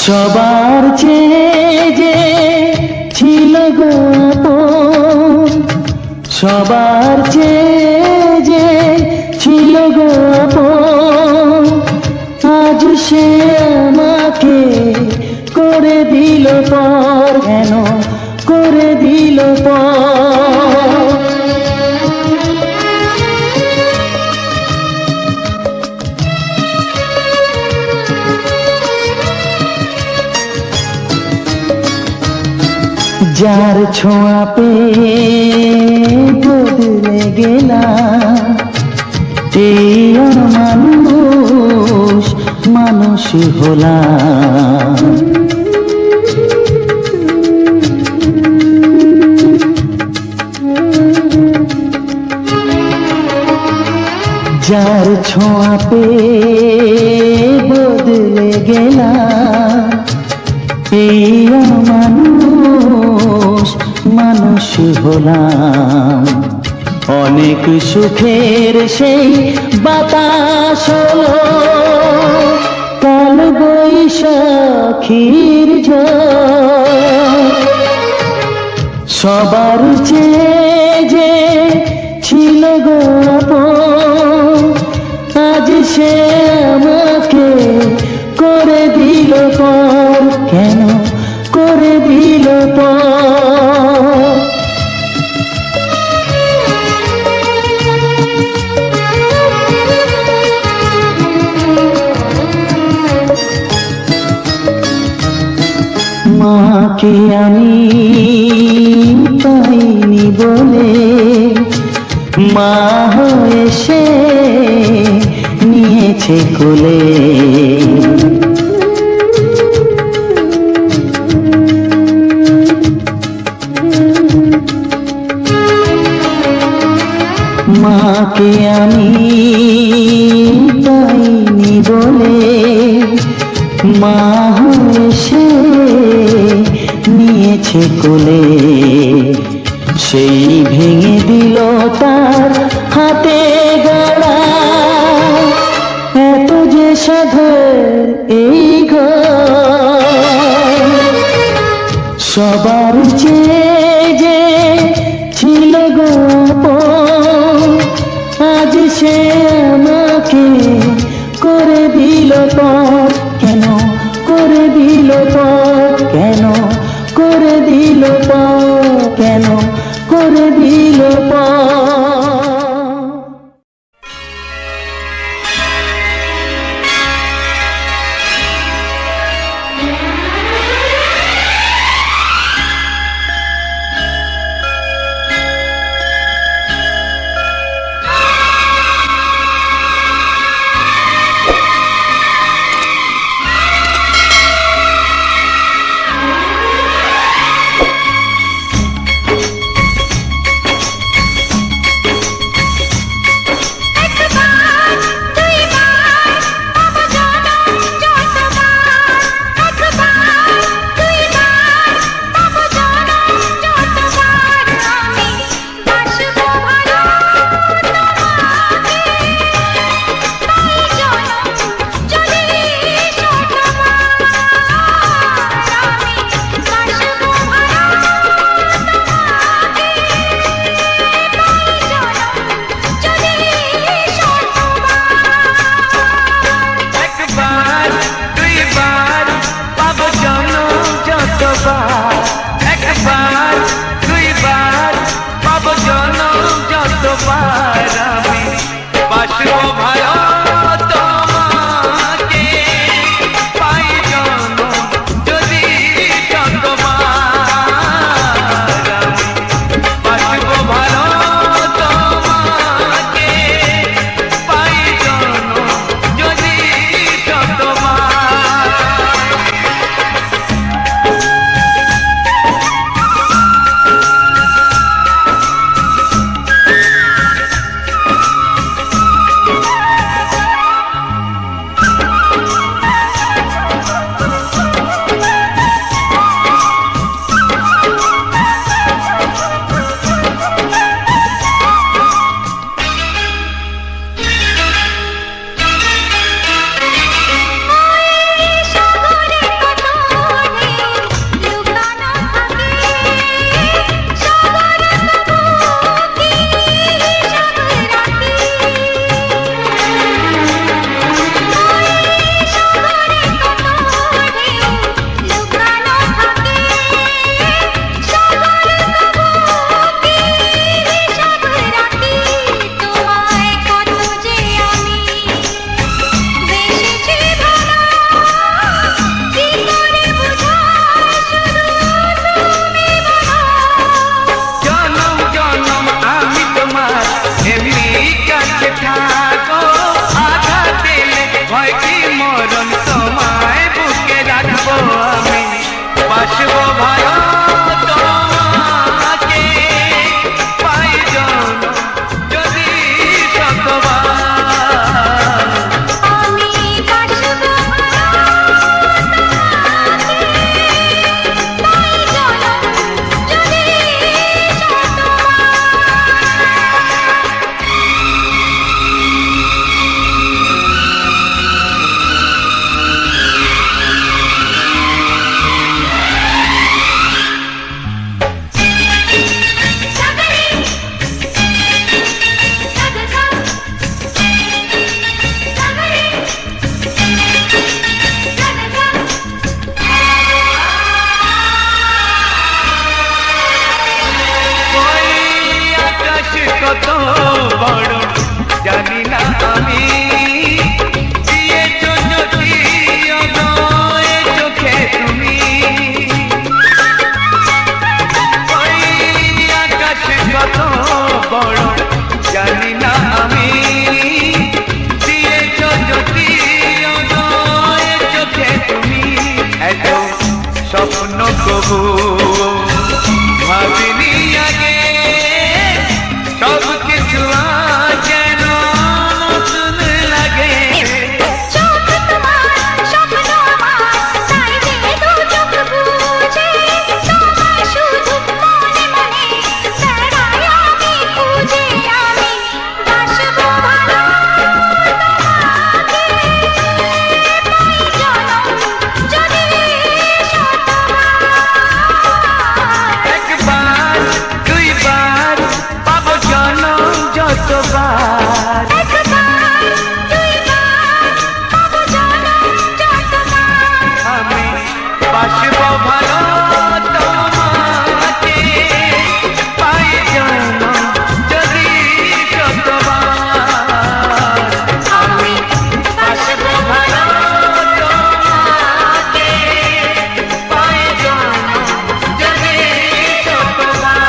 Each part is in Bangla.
সবার চেয়ে যে ছিল গো আপন, সবার চেয়ে যে ছিল গো আপন, আজ সে আমাকে করে দিল পর, কেন করে দিল পর। যার ছোঁয়া পেয়ে বদলে গেলাম, এই মানুষ মানুষ হলাম। যার ছোঁয়া পেয়ে বদলে গেলাম, এই মানুষ মানুষ হলাম। অনেক সুখের সেই বাতাস হলো, কাল বৈশাখীর ঝড়। সবার চেয়ে যে ছিল গো আপন, আজ সে আমাকে করে দিল পর, কেন করে দিল পর। মাকে আমি পাইনি বলে, মা হয়ে সে নিয়েছে কোলে। মাকে আমি পাইনি বলে, মা হয়ে সে নিয়েছে কোলে। সেই ভেঙে দিল তার হাতে গড়া, এত যে সাধের এই ঘর। সবার চেয়ে যে ছিল গো আপন, আজ সে আমাকে করে দিল পর, কেন করে দিল পর, কেন করে দিল পর, কেন করে দিল পর। বড় জানি না আমি দিয়েছো যদি অগয়ে চোখে তুমি ওই আকাশ কত বড় জানি না আমি দিয়েছো যদি অগয়ে চোখে তুমি এত স্বপ্ন কবু ভাবিনি আগে সব কিছু যেন নতুন লাগে চোখ তোমার স্বপ্ন আমার তাই যে দু চোখ বুঝে তোমায় শুধু মনে মনে বেড়াই আমি খুঁজে আমি বাসবো ভালো তোমাকে পাই জনম যদি শতবার একবার দুইবার পাবো জনম যতবার একবার দুইবার পাবো জনম যতবার আমি বাসবো ভালো তোমাকে পাই জনম যদি শতবার আমি বাসবো ভালো তোমাকে পাই জনম যদি শতবার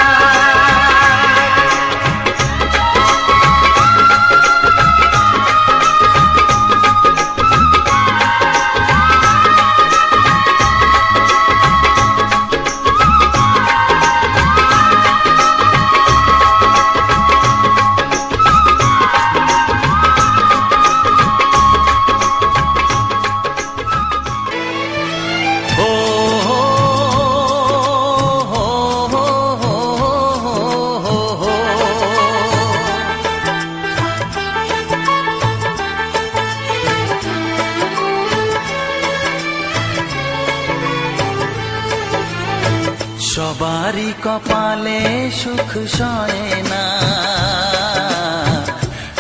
সবারই কপালে সুখ সয় না,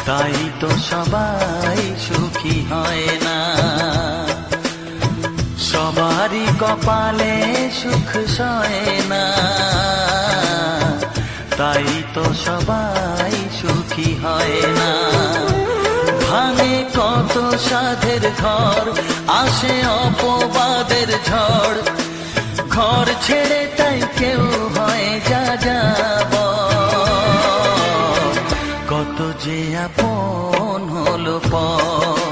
তাই তো সবাই সুখী হয় না। সবারই কপালে সুখ সয় না, তাই তো সবাই সুখী হয় না। ভাঙে কত সাধের ঘর, আসে অপবাদের ঝড়, ঘর ছেড়ে তাই কেউ হয় যা যাব। কত যে আপন হলো পর,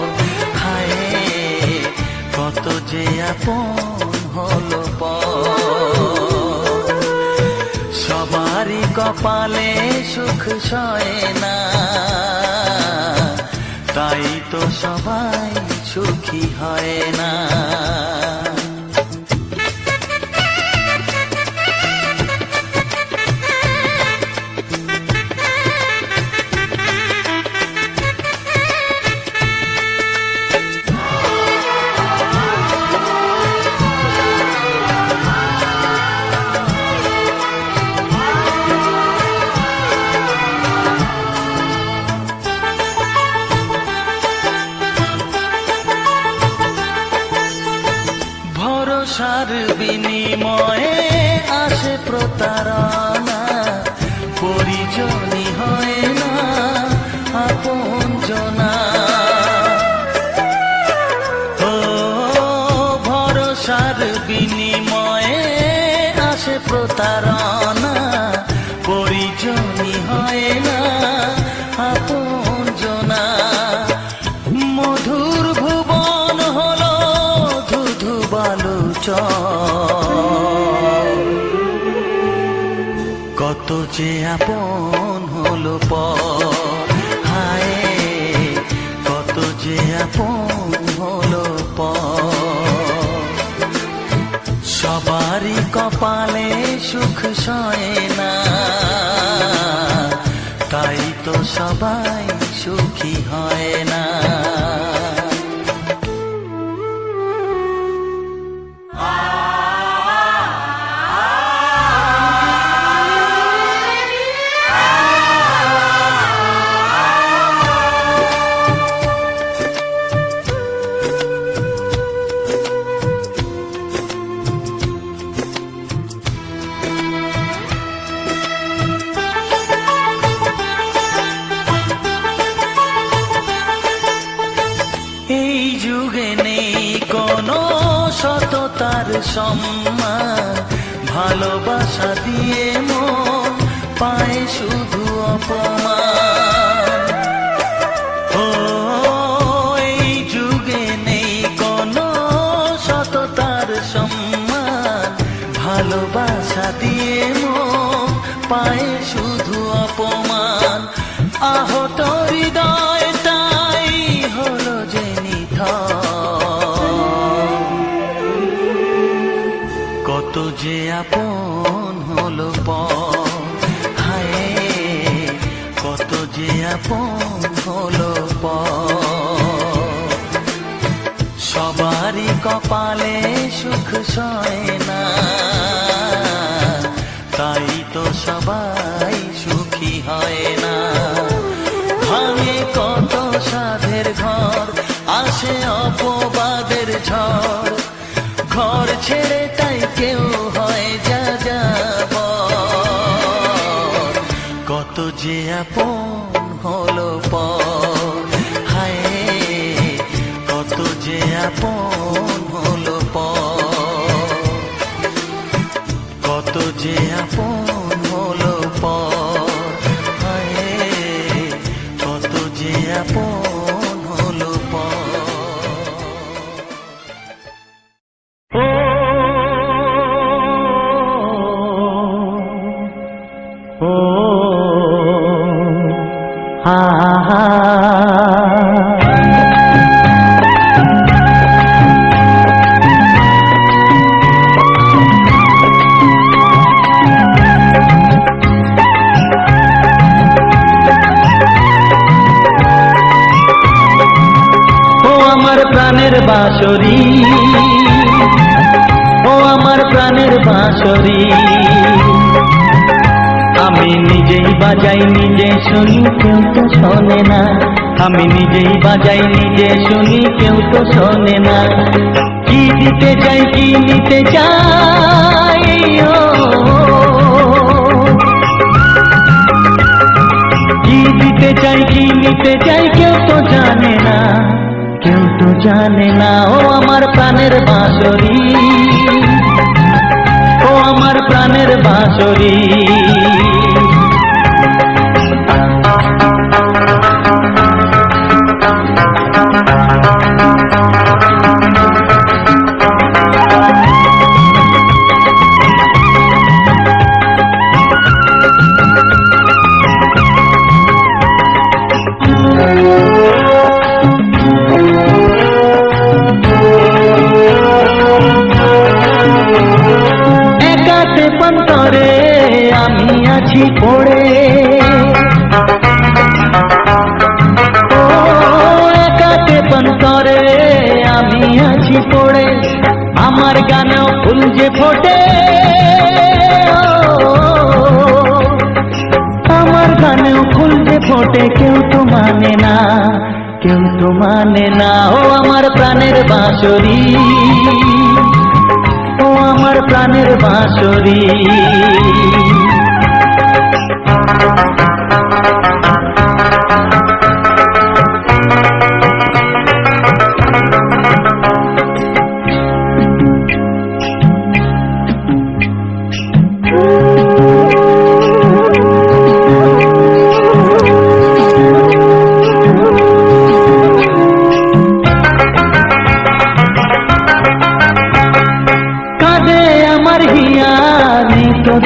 হায় কত যে আপন হলো পর। সবারই কপালে সুখ সয় না, তাই তো সবাই সুখী হয় না। ভরসার বিনিময়ে আসে প্রতারণা, পরিজনই হয় না আপনজনা। ও ভরসার বিনিময়ে আসে প্রতারণা, পরিজনই হয় না আপনজনা। মধুর ভুবন হলো ধুধু বালুচর, কত যে আপন হলো পর, হায় কত যে আপন হলো পর। সবারই কপালে সুখ সয় না, তাই তো সবাই সুখী হয় না। তার সম্মান, ভালোবাসা দিয়ে মন পায় শুধু অপমান। ও এই যুগে নেই কোনো সততার সম্মান, ভালোবাসা দিয়ে মন পায় শুধু অপমান। আহত হৃদয়টাই হলো যে নিথর, কত যে আপন হলো পর, হায় কত যে আপন হলো পর। সবারই কপালে সুখ সয় না, তাই তো সবাই সুখী হয় না। ভাঙে কত সাধের ঘর, আসে অপবাদের ঝড়, ঘর ছেড়ে তাই কেউ হয় যা যাবর। কত যে আপন হলো পর, হায় কত যে আপন হলো পর, কত যে আপন হলো পর, হায় কত যে আপন হলো পর। ও হা হা প্রাণের বাঁশরি, ও আমার প্রাণের বাঁশরি, আমি নিজেই বাজাই নিজে শুনি কেউ তো শোনে না, আমি নিজেই বাজাই নিজে শুনি কেউ তো শোনে না। কি দিতে চাই কি নিতে চাই, কি দিতে চাই কি নিতে চাই কেউ তো জানে না, কেউ তো জানে না। ও আমার প্রাণের বাঁশরি, ও আমার প্রাণের বাঁশরি, পন্তরে আমি আছি পড়ে, ও একাতে পন্তরে আমি আছি পড়ে, আমার গানেও ফুল যে ফোটে, আমার গানেও ফুল যে ফোটে, কেউ তো মানে না, কেউ তো মানে না। ও আমার প্রাণের বাঁশরি, ও আমার প্রাণের বাঁশরি,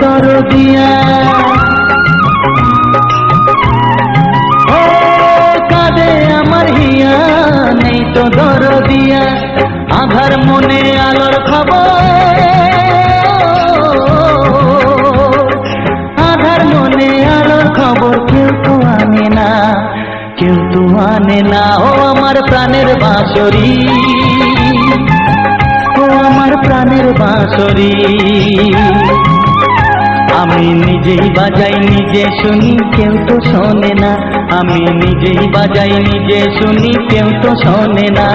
দরদিয়া, ও কাঁদে আমার হিয়া নেই তো দরদিয়া, আধার মনে আলোর খবর, আধার মনে আলোর খবর কেউ তো আনে না, কেউ তো আনে না। ও আমার প্রাণের বাঁশরি, ও আমার প্রাণের বাঁশরি, আমি নিজেই বাজাই নিজে শুনি কেউ তো শোনে না, আমি নিজেই বাজাই নিজে শুনি কেউ তো শোনে না।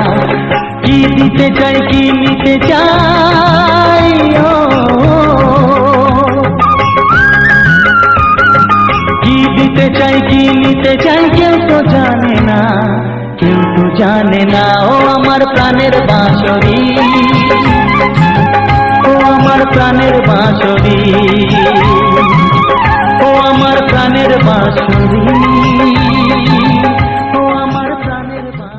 কি দিতে চাই কি নিতে চাই, কি দিতে চাই কি নিতে চাই কেউ তো জানে না, কেউ তো জানে না। ও আমার প্রাণের বাঁশরি, প্রাণের বাঁশরি, ও আমার প্রাণের বাঁশরি, ও আমার প্রাণের বাঁশরি।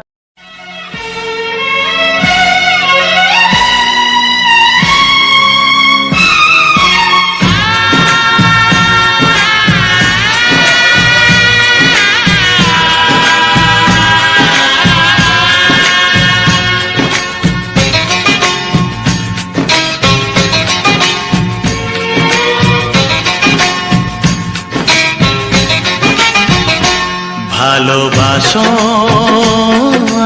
ভালোবাসো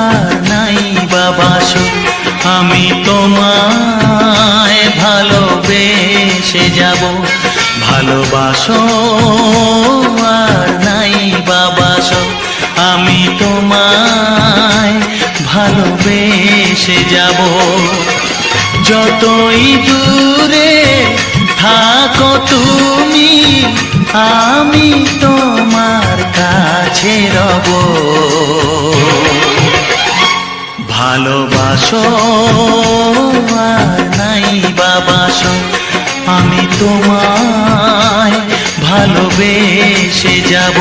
আর নাই বাবাসো, আমি তোমায় ভালোবেসে যাব। ভালোবাসো আর নাই বাবাসো, আমি তোমায় ভালোবেসে যাব। যতই দূরে থাকো তুমি, আমি তোমার কাছে রব। ভালোবাসো আর নাই বাবাসো, আমি তোমায় ভালোবেসে যাব।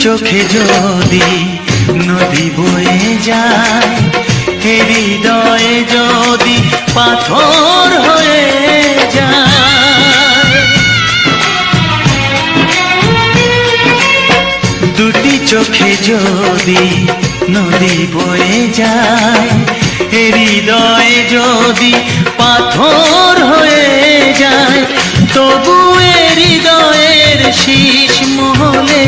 চোখে যদি নদী বয়ে যায়, হৃদয়ে যদি পাথর হয়ে যায়। দুটি চোখে যদি নদী বয়ে যায়, হৃদয়ে যদি পাথর হয়ে যায়, তবু হৃদয়ের শীষ মহলে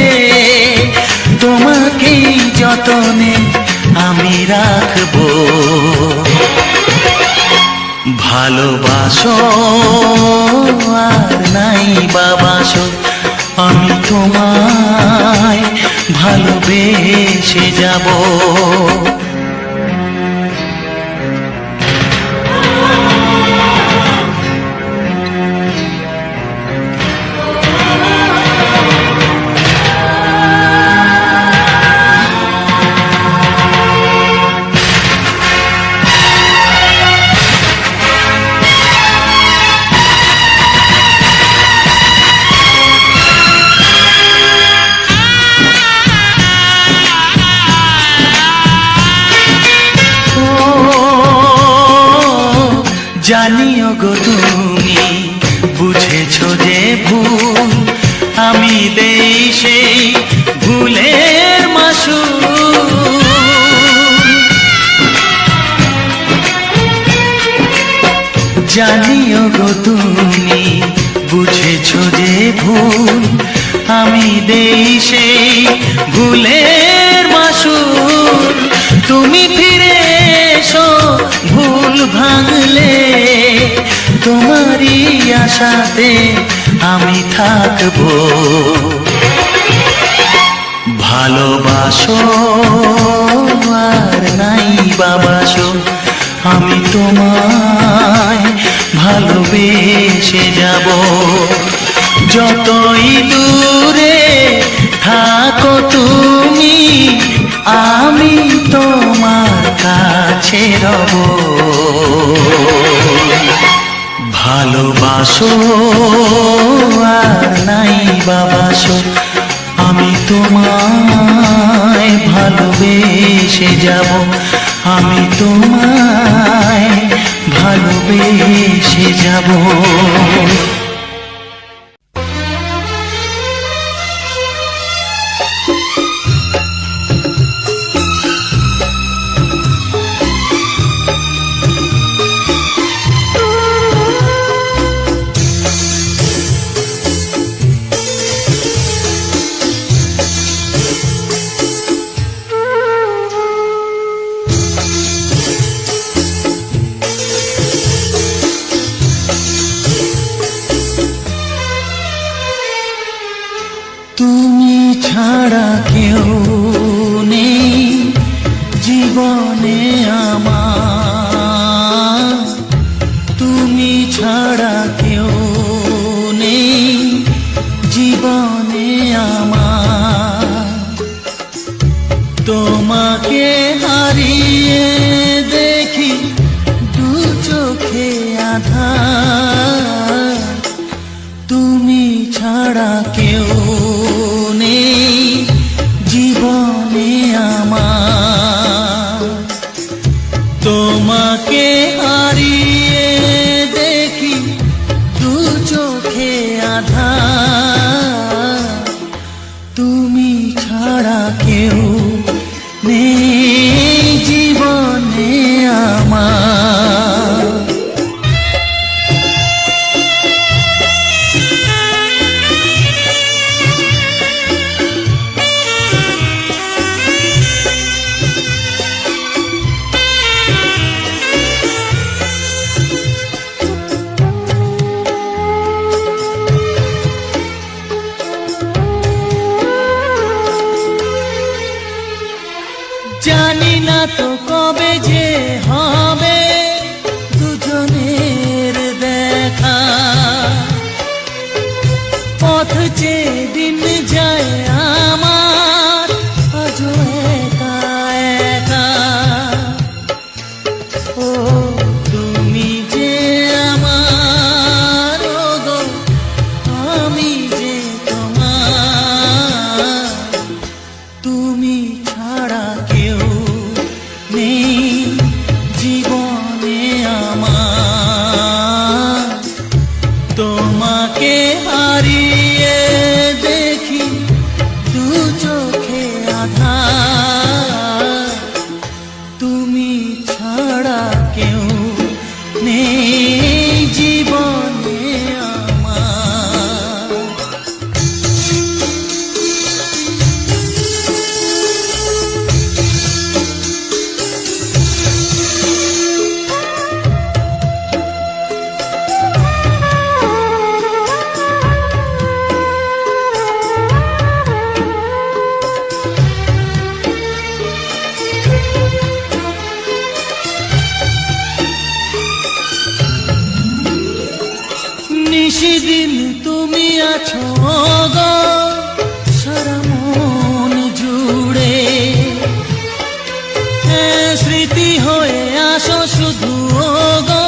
তোমাকেই যতনে আমি রাখবো। ভালোবাসো আর নাই বাবাসো, আমি তোমায় ভালোবেসে যাব। জানিও গো তুমি বুঝেছো যে ভুল, আমি দেই সেই ভুলের মাসুল। জানিও গো তুমি বুঝেছো যে ভুল, আমি দেই সেই ভুলের মাসুল। তুমি ফিরে এসো ভুল ভাঙলে, তোমারই আশাতে আমি থাকবো। ভালোবাসো আর নাই বাবাসো, আমি তোমায় ভালোবেসে যাব। যতই দূরে থাকো তুমি, আমি তোমার কাছে রব। ভালোবাসো আর নাই বাবাসো, আমি তোমায় ভালোবেসে যাব। আমি তোমায় ভালোবেসে যাব। তুমি ছাড়া কেউ নেই জীবনে আমার, তোমাকে হারিয়ে দেখি দু চোখে আঁধার, তুমি ছাড়া কেউ নেই জীবনে আমার। জানি না তো কবে যে হবে দুজনের দেখা, পথ চেয়ে দিন যায় আমার আজও একা একা। ও তুমি যে আমার, ও গো আমি যে তোমার, তুমি ছাড়া কেউ নেই জীবনে আমার, তোমাকে হারিয়ে দেখি দু চোখে আঁধার, তুমি ছাড়া কেউ নেই জীবনে আমার। নিশিদিন তুমি আছো গো সারা মন জুড়ে, স্মৃতি হয়ে আসো শুধু গো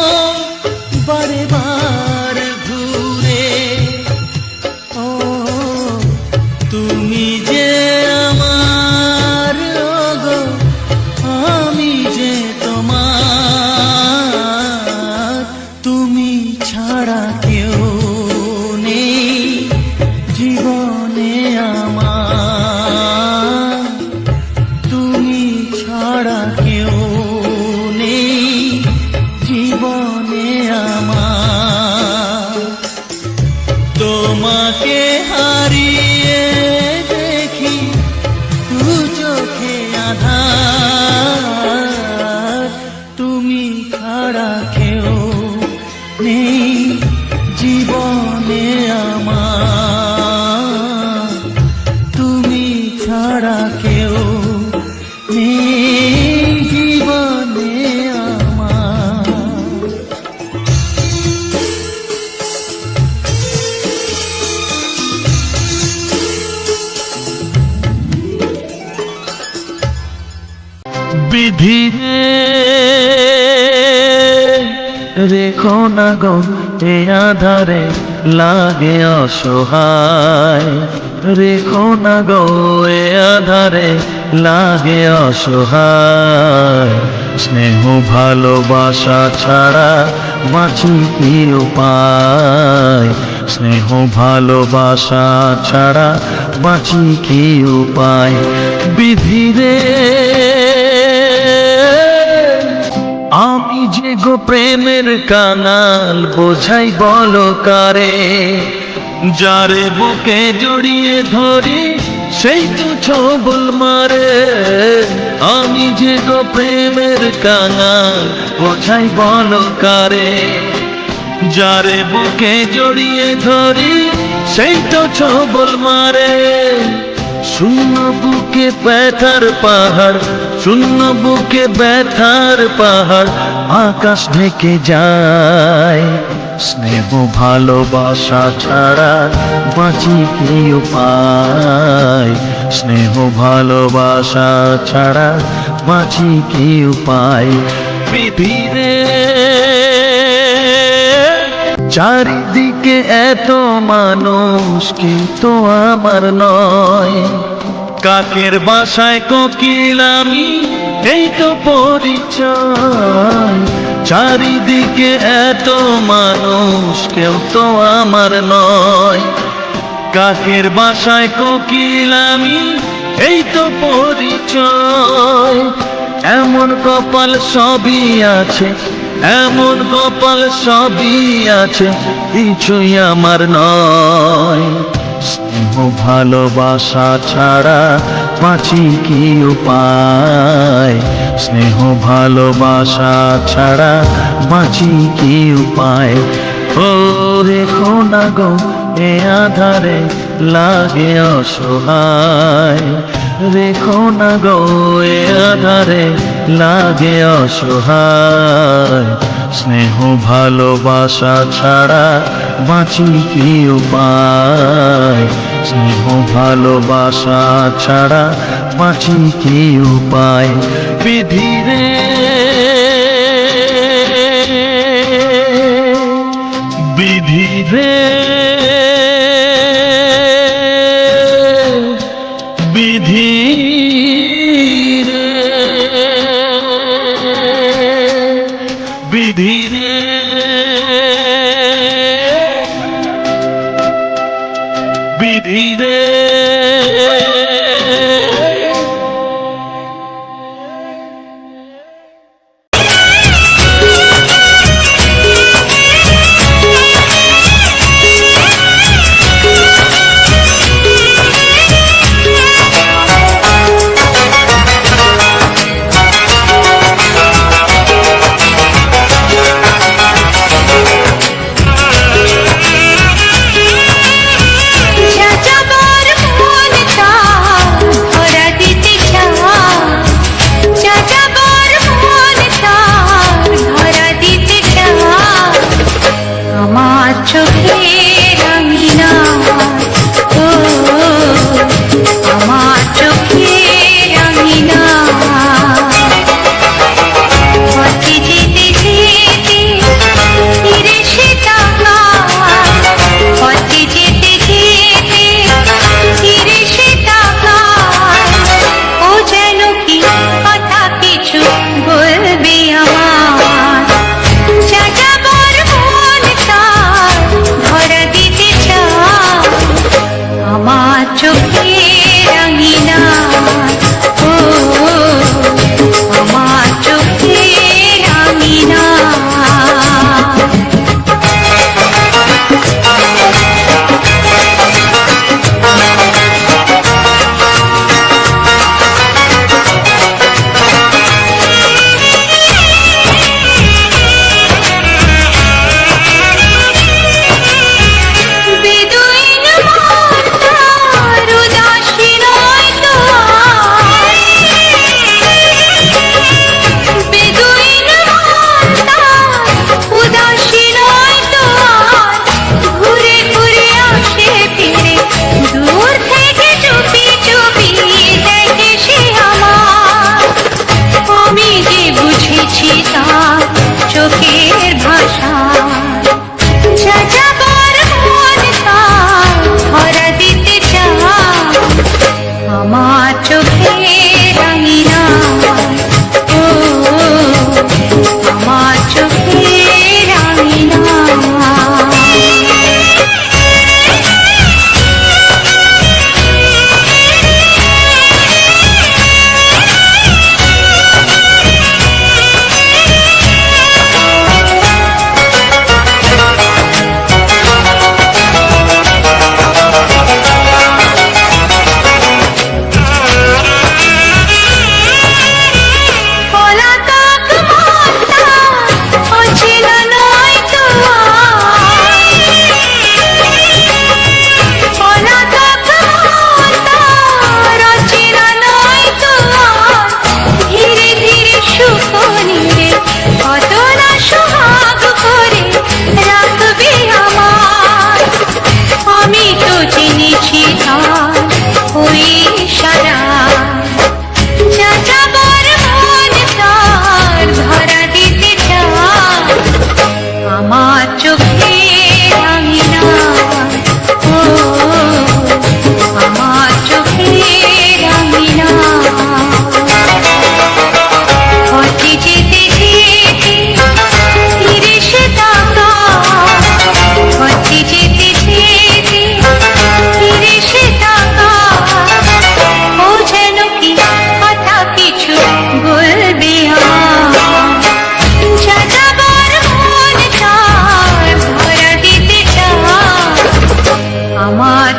বারে বার ঘুরে। ও তুমি যে আমার, গো আমি যে তোমার, তুমি ছাড়া কেউ নেই জীবনে আমার, তুমি ছাড়া কেউ নেই জীবনে আমার, তোমাকে হারিয়ে দেখি দু চোখে আঁধার, তুমি ছাড়া কেউ নেই জীবনে আমার, তুমি ছাড়া কেউ নেই জীবনে আমার। বিধি রেখো না গো এ আধারে লাগে অসহায়, রেখো না গো এ আধারে লাগে অসহায়, স্নেহ ভালোবাসা ছাড়া বাঁচি কি উপায়, স্নেহ ভালোবাসা ছাড়া বাঁচি কি উপায়। বিধি রে আমি যে গো প্রেমের কাঙাল বোঝাই বলো কারে, যারে বুকে জড়িয়ে ধরি সেই তো ছবল মারে, আমি যে গো প্রেমের কাঙাল বোঝাই বলো কারে, যারে বুকে জড়িয়ে ধরি সেই তো ছবল মারে। শূন্য বুকে ব্যথার পাহাড়, শূন্য বুকে ব্যথার পাহাড় আকাশ ঢেকে যায়, স্নেহ ভালোবাসা ছাড়া বাঁচি কি উপায়, স্নেহ ভালোবাসা ছাড়া বাঁচি কি উপায়। পৃথিবীরে চারিদিক দিকে এত মানুষ কিন্তু আমার নয়। কাকের বাসায় কোকিল আমি, এই তো পরিচয়। চারিদিকে এত মানুষ কেউ তো আমার নয়। কাকের বাসায় কোকিল আমি, এই তো পরিচয়। এমন কপাল সবই আছে, এমন কপাল সবই আছে, কিছুই আমার নয়। স্নেহ ভালোবাসা ছাড়া বাঁচি কি উপায়? স্নেহ ভালোবাসা ছাড়া বাঁচি কি উপায়? ও রেখো না গো এ আধারে লাগে অসহায়। রেখো না গো এ আধারে লাগে অসহায়। স্নেহ ভালোবাসা ছাড়া বাঁচি কি উপায়? স্নেহ ভালোবাসা ছাড়া বাঁচি কি উপায়? বিধি রে বিধি রে বিধি রে বিধি রে বিধি রে। যাযাবর মন তার ধরা দিতে চায়, যাযাবর মন তার ধরা দিতে চায়। আমার চোখের আঙিনা, ও আমার চোখের আঙিনা। পথে যেতে যেতে ফিরে সে তাকায়, পথে যেতে যেতে ফিরে সে তাকায়। ও যেন কি কথা কিছু বলবে আমার। যাযাবর মন তার ধরা দিতে চায়, আমার চোখের আঙিনা, ও আমার চোখের আঙিনা। বেদুইন মন তার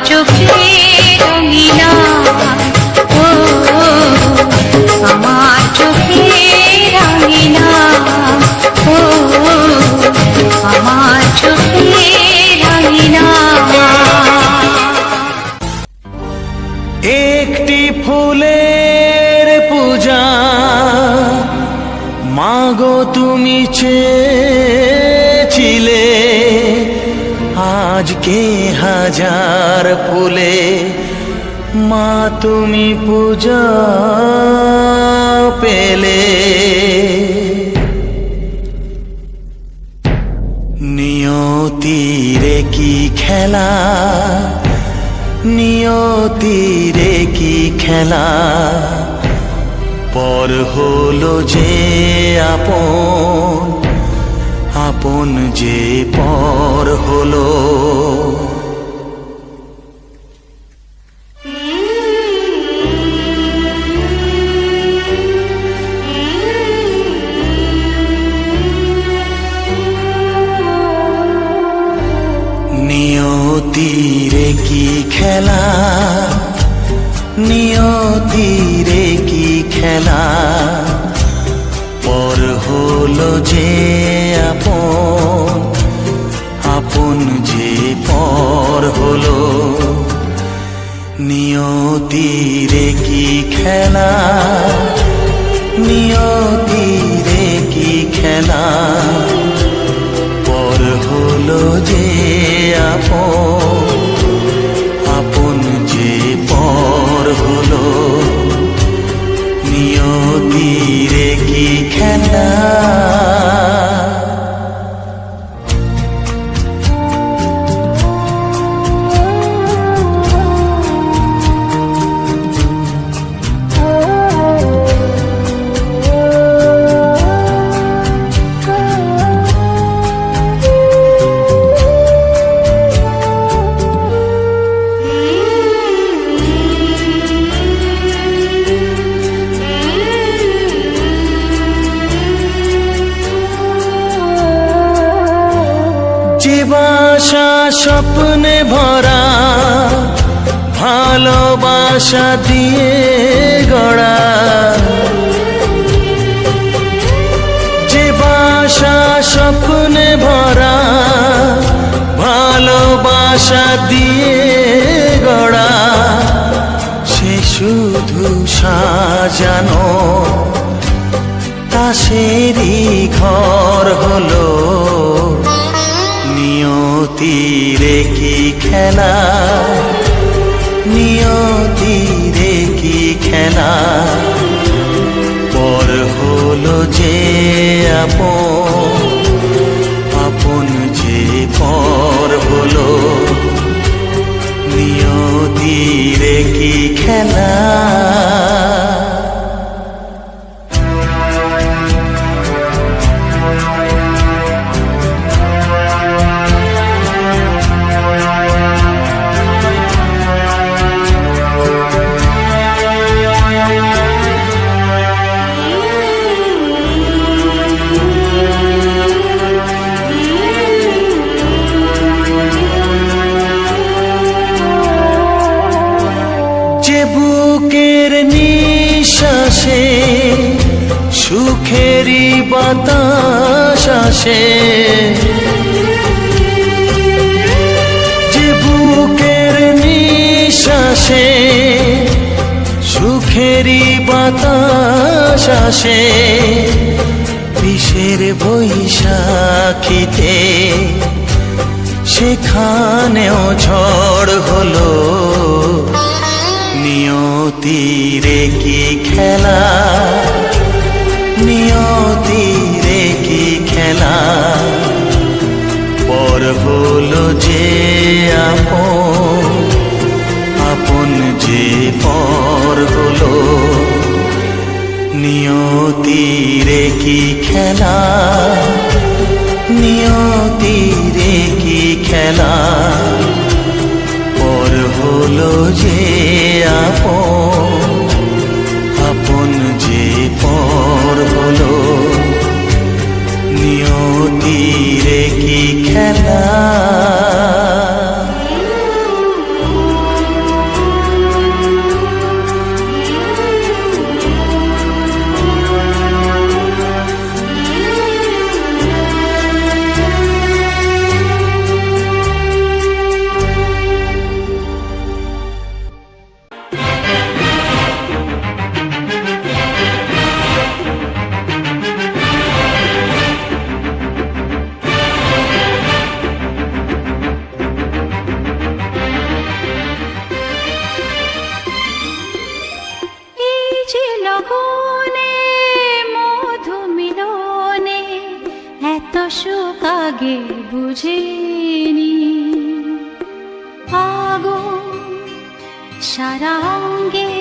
চোখে রঙিনা ও আমার চোখে রঙিনা ও আমার চোখে রঙিনা। একটি ফুলের পূজা মাগো তুমি চেয়েছিলে, আজকে হাজার ফুলে মা তুমি পূজা পেলে। নিয়তিরে কি খেলা, নিয়তিরে কি খেলা, পর হলো যে আপন, আপন যে পর হলো। নিয়তিরে কি খেলা, নিয়তিরে কি খেলা, পর হলো যে আপন, আপন যে পর হলো। নিয়তিরে কি খেলা, নিয়তিরে কি খেলা, পর হলো যে আপন, আপন যে পর হলো। নিয়তিরে কি খেলা। জীবাশা স্বপ্নে ভরা, ভালোবাসা দিয়ে গড়া, জীবাশা স্বপ্নে ভরা, ভালোবাসা দিয়ে গড়া, সে শুধু সাজানো তাসেরই ঘর হলো। নিয়তিরে কি খেলা, নিয়তিরে কি খেলা, পর হলো যে আপন, আপন যে পর হলো। নিয়তিরে কি খেলা। বুকের নিঃশ্বাসে সুখেরই বাতাস আসে, যে বুকের নিঃশ্বাসে সুখেরই বাতাস আসে, বিষের বৈশাখীতে সেখানেও ঝড় হলো। নিয়তিরে কি খেলা, নিয়তিরে কি খেলা, পর হলো যে আপন, আপন যে পর হলো। নিয়তিরে কি খেলা, নিয়তিরে কি খেলা, পর হলো যে আপন, আপন যে পর হলো। নিয়তিরে কি খেলা। আগে বুঝিনি। আগুন সারা অঙ্গে,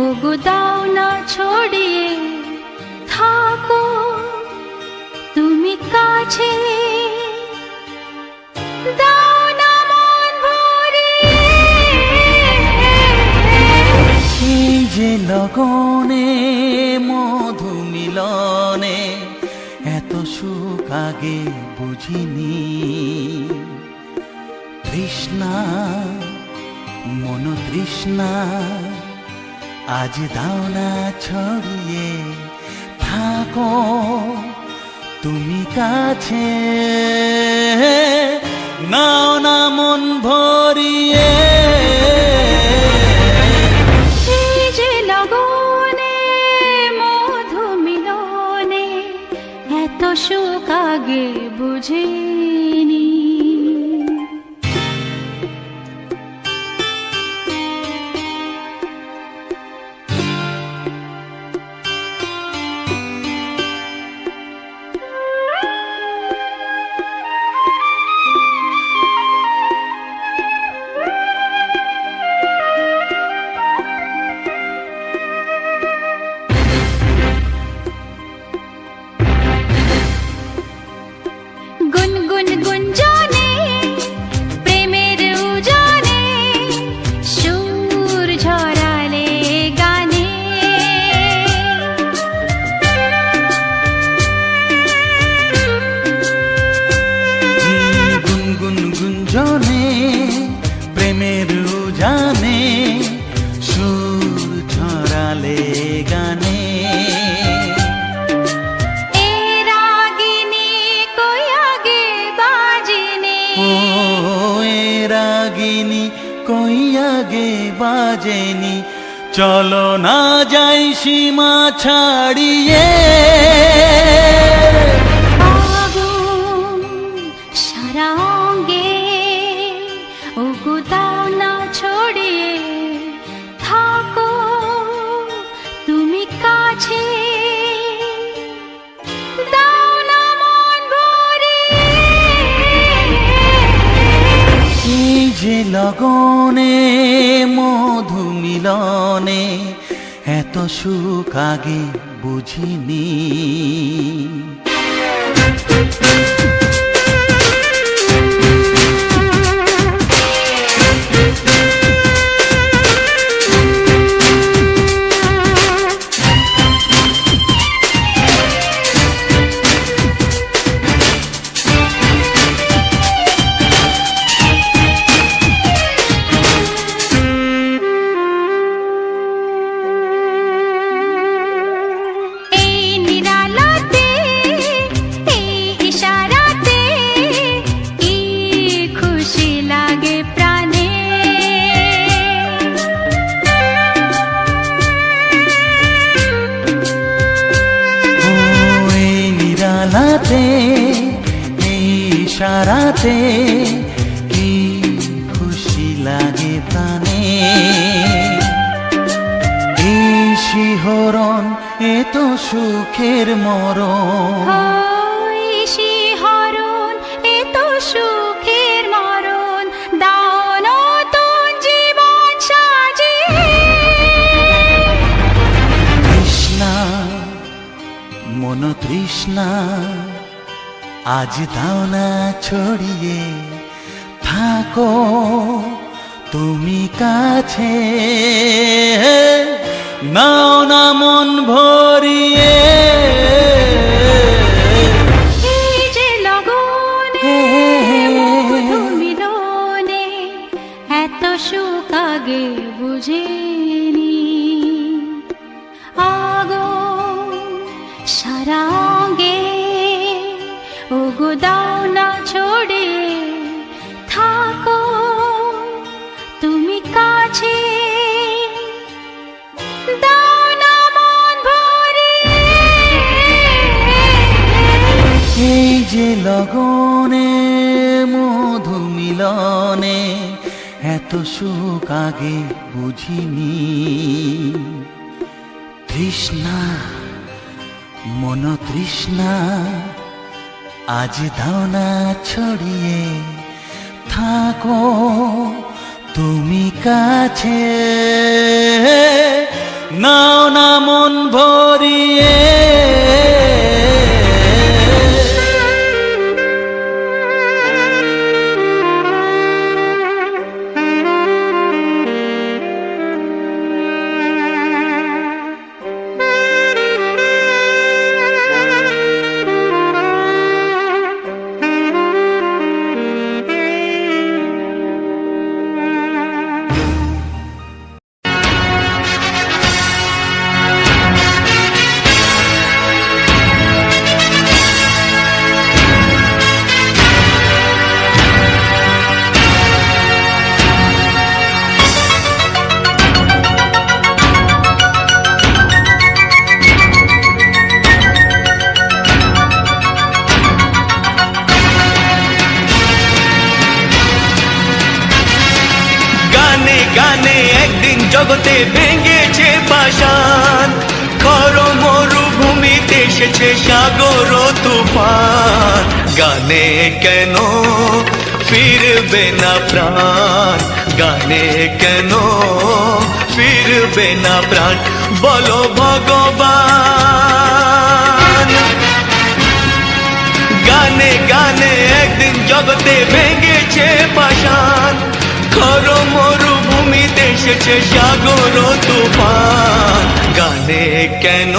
ওগো দাও না ছড়িয়ে, থাকো তুমি কাছে, দাও না মন ভরিয়ে। এই যে লগনে মধু মিলনে এত সুখ আগে বুঝিনি। তৃষ্ণা মন তৃষ্ণা আজ দাও না ছড়িয়ে, থাকো তুমি কাছে, নাও না মন ভরিয়ে। এই যে লগনে মধু মিলনে এত সুখ আগে বুঝিনি। গুনগুন গুঞ্জনে প্রেমের উজানে সুর ঝরালে গানে। গুনগুন গুঞ্জনে প্রেমের উজানে সুর ছড়ালে গানে। এ রাগিনী কই আগে বাজেনি, ও এ রাগিনী কই আগে বাজেনি, চলো না যাই সীমা ছাড়িয়ে। আগুন সারা অঙ্গে, ওগো দাও না ছড়িয়ে, থাকো তুমি কাছে, দাও না মন ভরিয়ে। এই যে লগনে মধু মিলনে এত সুখ আগে বুঝিনি। এই নিরালাতে, এই ইশারাতে কি খুশি লাগে প্রাণে। ও এই নিরালাতে এই ইশারাতে কি খুশি লাগে প্রাণে। এই শিহরণ এ তো সুখের মরণ, ওই শিহরণ এ তো সুখের মরণ, দাও নতুন জীবন সাজিয়ে। তৃষ্ণা মন তৃষ্ণা আজ দাও না ছড়িয়ে, থাকো তুমি কাছে, নাও না মন ভরিয়ে। এই যে লগনে মধু মিলনে এত সুখ আগে বুঝিনি। আগুন সারা অঙ্গে, ওগো দাও না ছড়িয়ে, থাকো তুমি কাছে, দাও না মন ভরিয়ে। এই যে লগনে মধু মিলনে এত সুখ আগে বুঝিনি। তৃষ্ণা মন তৃষ্ণা আজ দাও না ছড়িয়ে থাকো তুমি কাছে, নাও না মন ভরিয়ে। গানে একদিন জগতে ভেঙেছে পাষাণ, খর মরুভূমিতে এসেছে সাগর তুফান। গানে কেন ফিরবে না প্রাণ, গানে কেন ফিরবে না প্রাণ, বলো ভগবান। গানে গানে একদিন জগতে ভেঙেছে পাষাণ, খর মরুভূমিতে এসেছে সাগর তুফান। গানে কেন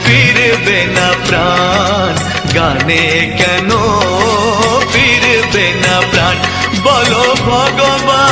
ফিরবে না প্রাণ, গানে কেন ফিরবে না প্রাণ, বলো ভগবান।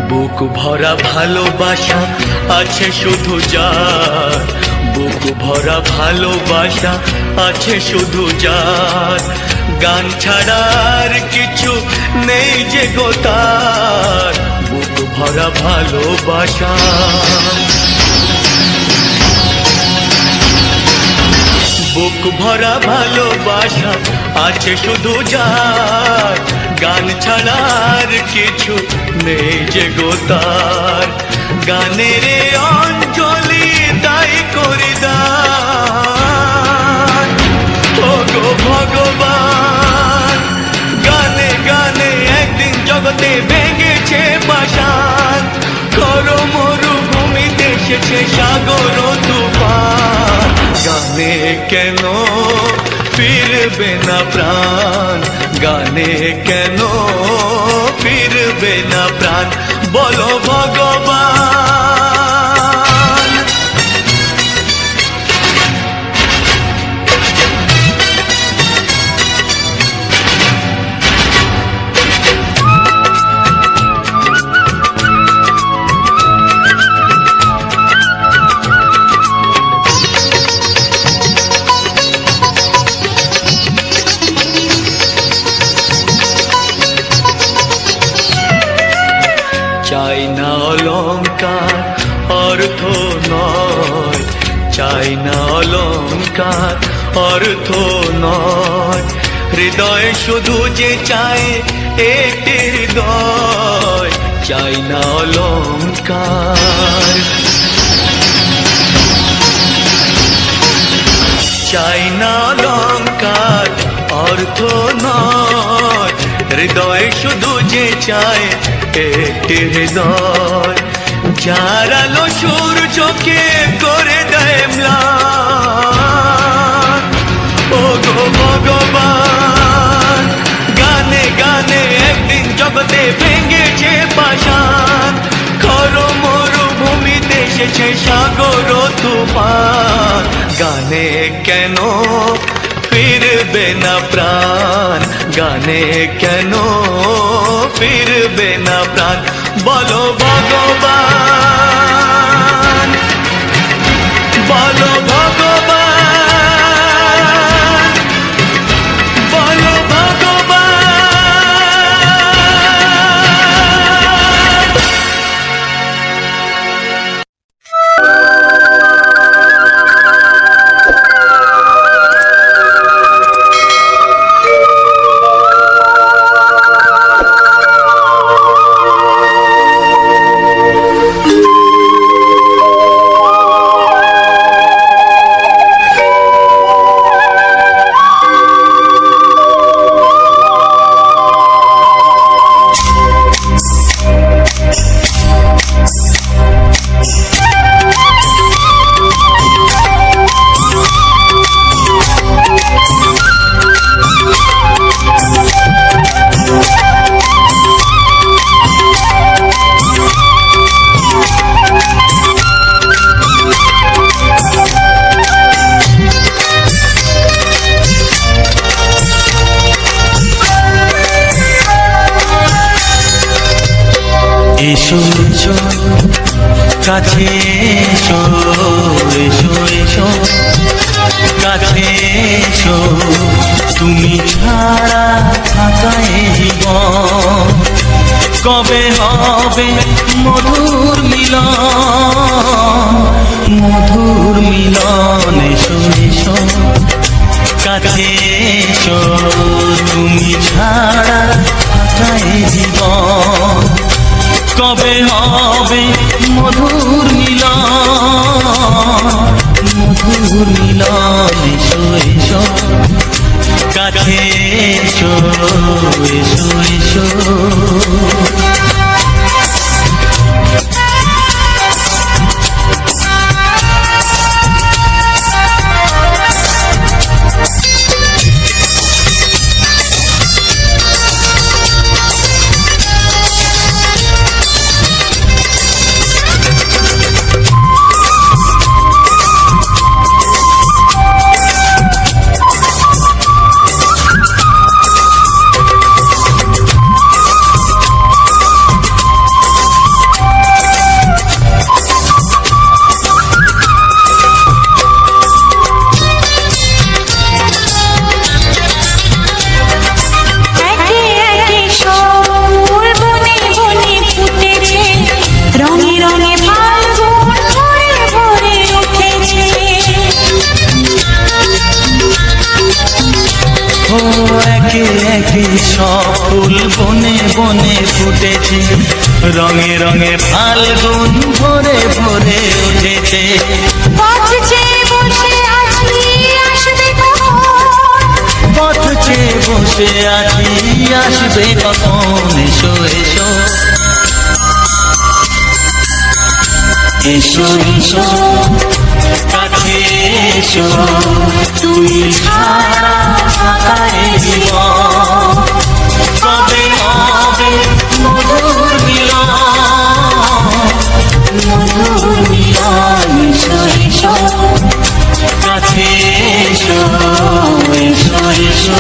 বুক ভরা ভালোবাসা আছে শুধু যার, বুক ভরা ভালোবাসা আছে শুধু যার, গান ছাড়ার কিছু নেই যে গো তার। বুক ভরা ভালোবাসা, বুক ভরা ভালোবাসা আছে শুধু যার, গান ছাড়ার কিছু নেই যে গো তার। গানের অঞ্জলি তাই করে দান, ও গো ভগবান। গানে গানে একদিন জগতে ভেঙেছে পাষাণ, খর মরুভূমিতে এসেছে সাগর তুফান। গানে কেন ফিরবে না প্রাণ, গানে কেন ফিরবে না প্রাণ, বলো ভগবান। চাই না অলংকার অর্থ নয়, চাই না অলংকার অর্থ নয়, হৃদয় শুধু যে চায় একটি হৃদয়। চাই না অলংকার, চাই না অলংকার অর্থ নয়, হৃদয় শুধু যে চায় একটি হৃদয়। যার আলো সূর্যকে করে দেয় ম্লান, ও গো ভগবান। গানে গানে একদিন জগতে ভেঙেছে পাষাণ, খর মরুভূমিতে এসেছে সাগর তুফান। গানে কেন ফিরবে না প্রাণ, গানে কেন ফিরবে না প্রাণ, বলো ভগবান। বলো ভগবান, বলো ভগবান। এসো এসো কাছে এসো, এসো এসো কাছে এসো, তুমি ছাড়া থাকা এ জীবন কবে হবে মধুর মিলন, মধুর মিলন। এসো এসো কাছে এসো, তুমি ছাড়া থাকা এ জীবন কবে হবে মধুর মিলন, মধুর মিলন। এসো এসো কাছে এসো, এসো এসো। একে একে সব ফুল বনে বনে ফুটেছে, রঙে রঙে ফাল্গুন ভরে ভরে উঠেছে। পথ চেয়ে বসে আছি আসবে কখন, পথ চেয়ে বসে আছি আসবে কখন। এসো এসো এসো এসো কাছে এসো, তুমি ছাড়া থাকা এ জীবন কবে হবে মধুর মিলন, মধুর মিলন। এসো এসো কাছে এসো, এসো এসো।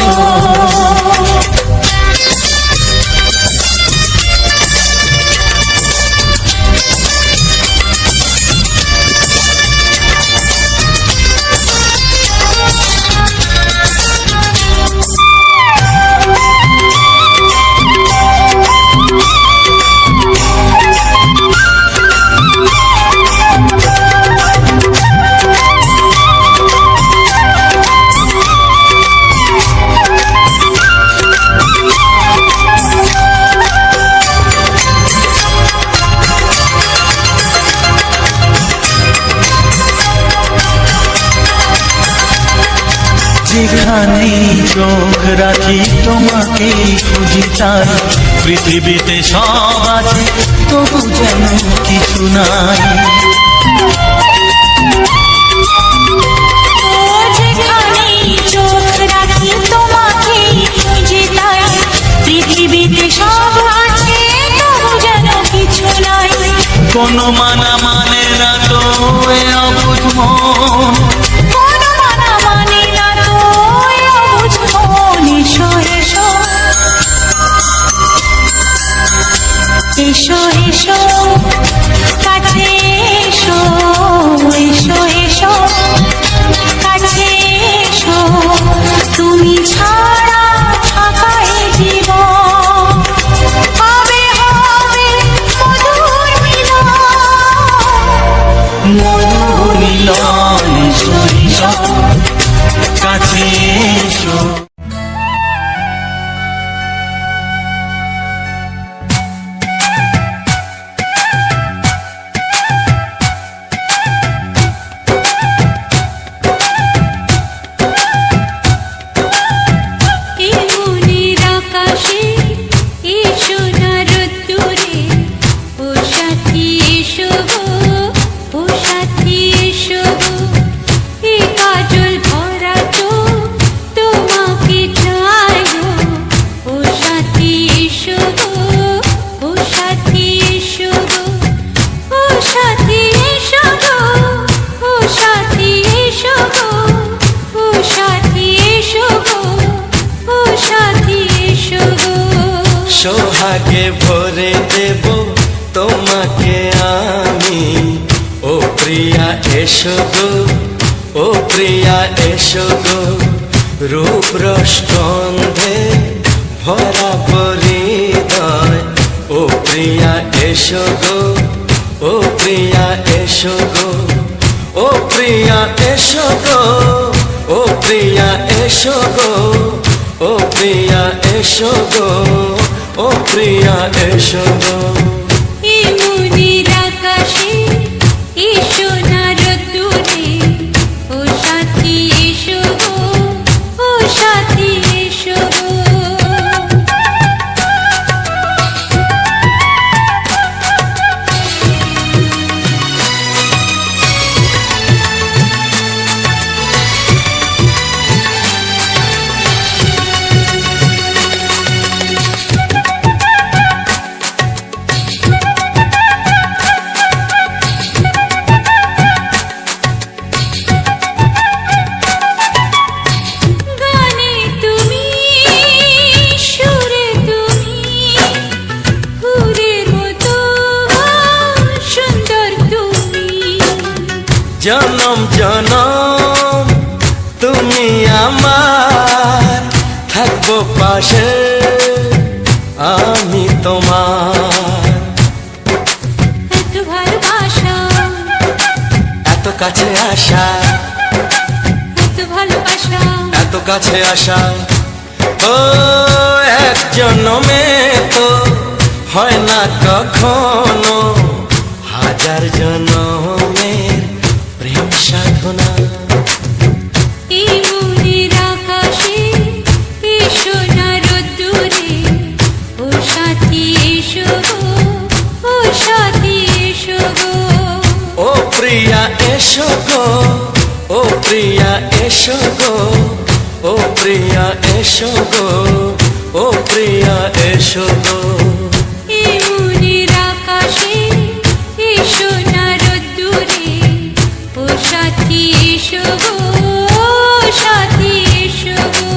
যেখানেই চোখ রাখি তোমাকে খুঁজি, তাই পৃথিবীতে সব আছে তবু যেন কিছু নাই। যেখানেই চোখ রাখি তোমাকে খুঁজি, তাই পৃথিবীতে সব আছে তবু যেন কিছু নাই। কোনো মানা মানে না তো এ অবুঝ মন, কোনো মানা মানে না তো এ অবুঝ মন। এসো এসো এসো এসো কাছে এসো। এসো। এই মনের আকাশে এসো না রোদ্দুরে, ও সাথী এসো গো, ও সাথী এসো গো। এই কাজল ভরা চোখ তোমাকে চাই গো, ও সাথী এসো গো, ও সাথী এসো গো, ও সাথী এসো গো, ও সাথী এসো গো, ও সাথী এসো গো, ও সাথী এসো গো। সোহাগে ভরে দেব তোমাকে আমি, ও প্রিয়া এসো গো, ও প্রিয়া এসো গো। রূপ রস গন্ধে ভরা পরিদয়, ও প্রিয়া এসো গো, ও প্রিয়া এসো গো, ও প্রিয়া এসো গো, ও প্রিয়া এসো গো, ও প্রিয়া এসো গো, ও প্রিয়া এসো গো। এই মনের আকাশে এসো না রোদ্দুরে, ও সাথী এসো গো, ও সাথী এসো গো। গানে তুমি, সুরে তুমি, ফুলের মতো সুন্দর তুমি। জনম জনম তুমি আমার, থাকবো পাশে আমি তোমার। এত ভালোবাসা, এত কাছে আসা, এত ভালোবাসা, এত কাছে আসা, ও এক জন্মে তো হয় না কখনো, হাজার জন্মের প্রেম সাধনা। এই মনের আকাশে এসো না রোদ্দুরে, ও সাথী এসো গো, ও সাথী এসো গো। ও প্রিয়া এসো গো, ও প্রিয়া এসো গো, ও প্রিয়া এসো গো, ও প্রিয়া এসো গো। এই মনের আকাশে এসো না রোদ্দুরে, ও সাথী এসো গো, ও সাথী এসো গো।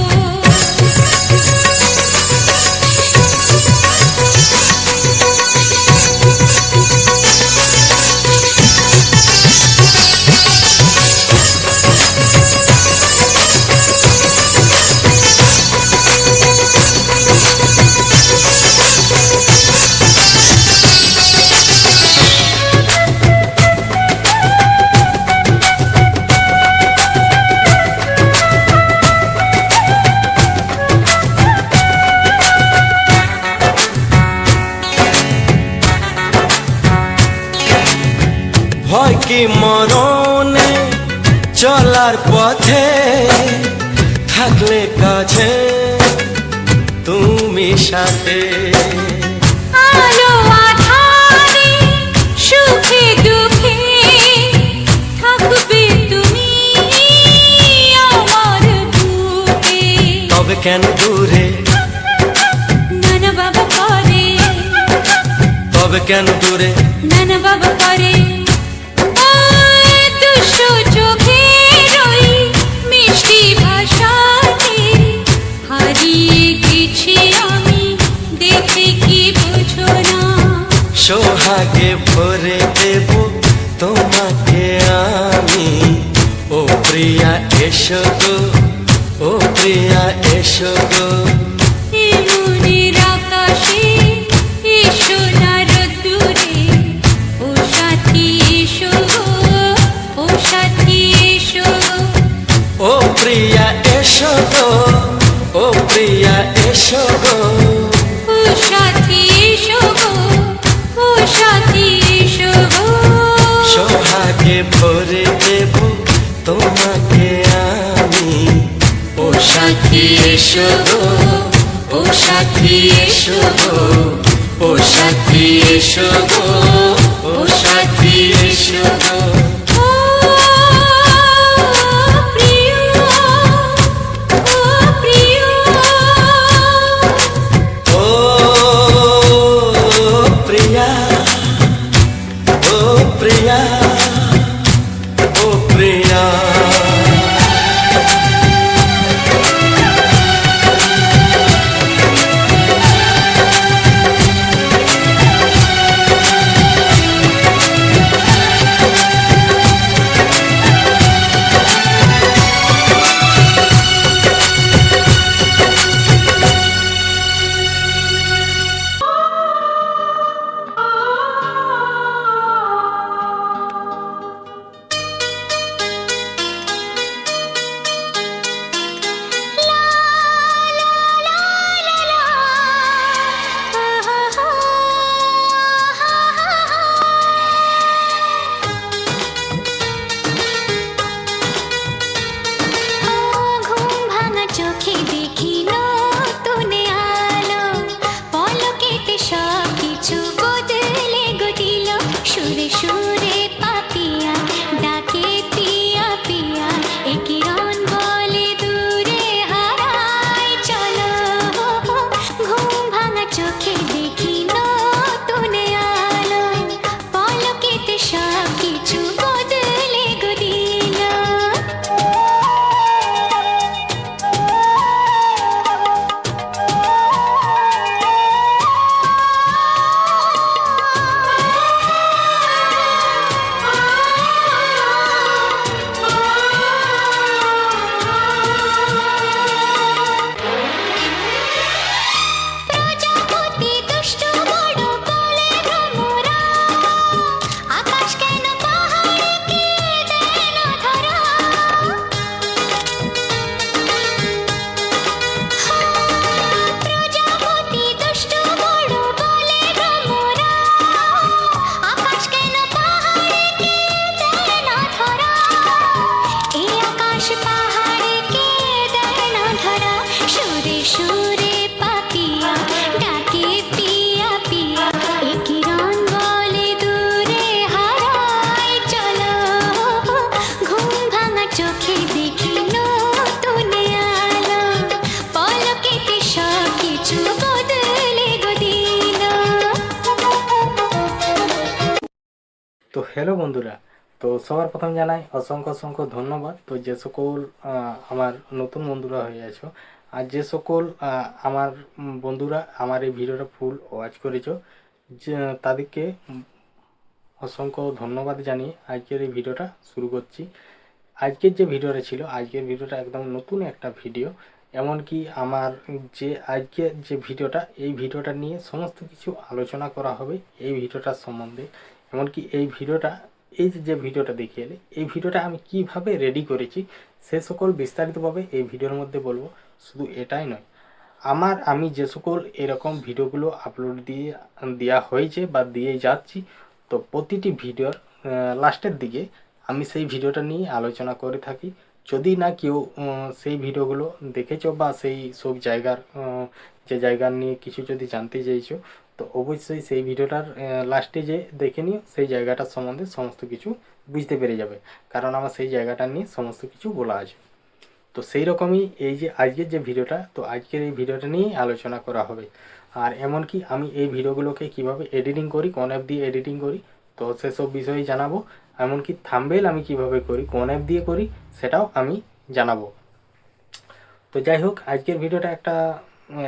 ভয় কি মরণে চলার পথে, থাকলে কাছে তুমি সাথে। আলো আঁধারে, সুখে দুঃখে থাকবে তুমি আমার বুকে। তবে কেন দূরে, নানা বাবা করে, তবে কেন দূরে, নানা বাবা করে। ওই দুষ্টু চোখের ওই মিষ্টি ভাষাতে হারিয়ে গেছি আমি, দেখে কি বুঝো না। সোহাগে ভরে দেব তোমাকে আমি, ও প্রিয়া এসো গো, ও প্রিয়া এসো গো। এই মনের আকাশে এসো না রোদ্দুরে, ও সাথী এসো গো, ও সাথী এসো গো। ও প্রিয়া এসো গো, এসো গো ও সাথী এসো গো, ও সাথী এসো গো। সোহাগে ভরে দেব তোমাকে আমি। ও সাথী এসো গো, ও সাথী এসো গো, ও সাথী এসো গো, ও সাথী এসো গো। ও প্রিয়, ও প্রিয়, ও প্রিয়া, ও প্রিয়া, ও প্রিয়া। ঘুম ভাঙা চোখে দেখি নতুন আলো, পলকেতে সব কিছু বদলে গো দিল। সুরে সুরে পাপিয়া ডাকে পিয়া পিয়া, এ কিরণ বলে দূরে হারায় চলো। ঘুম ভাঙা চোখে দেখি নতুন আলো, পলকেতে সব কিছু বদলে গো দিল। প্রজাপতি দুষ্ট বড় বলে ভ্রমরা, আকাশ কেন পাহাড়কে দেয় না ধরা। প্রজাপতি দুষ্ট বড় বলে ভ্রমরা, আকাশ কেন পাহাড়কে দেয় না ধরা। এই আকাশ পাহাড়কে দেয় না ধরা। সুরে সুরে পাপিয়া ডাকে পিয়া পিয়া, এ কিরণ বলে দূরে হারায় চলো। ঘুম ভাঙা চোখে দেখি নতুন আলো, পলকেতে সব কিছু বদলে গো দিল। তো হ্যালো বন্ধুরা, তো সবার প্রথম জানাই অসংখ্য অসংখ্য ধন্যবাদ। তো যে সকল আমার নতুন বন্ধুরা হয়ে আছো, আর যে সকল আমার বন্ধুরা আমার এই ভিডিওটা ফুল ওয়াচ করেছো, যে তাদেরকে অসংখ্য ধন্যবাদ জানিয়ে আজকের এই ভিডিওটা শুরু করছি। আজকের যে ভিডিওটা ছিল, আজকের ভিডিওটা একদম নতুন একটা ভিডিও। এমনকি আমার যে আজকের যে ভিডিওটা, এই ভিডিওটা নিয়ে সমস্ত কিছু আলোচনা করা হবে এই ভিডিওটার সম্বন্ধে। এমনকি এই ভিডিওটা, এই যে ভিডিওটা দেখিয়ে এলে, এই ভিডিওটা আমি কিভাবে রেডি করেছি সে সকল বিস্তারিতভাবে এই ভিডিওর মধ্যে বলবো। শুধু এটাই নয়, আমি যে সকল এরকম ভিডিওগুলো আপলোড দেওয়া হয়েছে বা দিয়ে যাচ্ছি, তো প্রতিটি ভিডিওর লাস্টের দিকে আমি সেই ভিডিওটা নিয়ে আলোচনা করে থাকি। যদি না কেউ সেই ভিডিওগুলো দেখেছো বা সেই সব জায়গার যে জায়গার নিয়ে কিছু যদি জানতে চাইছো, তো অবশ্যই সেই ভিডিওটার লাস্টে যে দেখে নিও, সেই জায়গাটার সম্বন্ধে সমস্ত কিছু বুঝতে পেরে যাবে, কারণ আমার সেই জায়গাটা নিয়ে সমস্ত কিছু বলা আছে। তো সেই রকমই এই যে আজকের যে ভিডিওটা, তো আজকের এই ভিডিওটা নিয়েই আলোচনা করা হবে। আর এমনকি আমি এই ভিডিওগুলোকে কিভাবে এডিটিং করি, কোন অ্যাপ দিয়ে এডিটিং করি, তো সেসব বিষয়ে জানাবো। এমনকি থাম্বনেল আমি কিভাবে করি, কোন অ্যাপ দিয়ে করি, সেটাও আমি জানাবো। তো যাই হোক, আজকের ভিডিওটা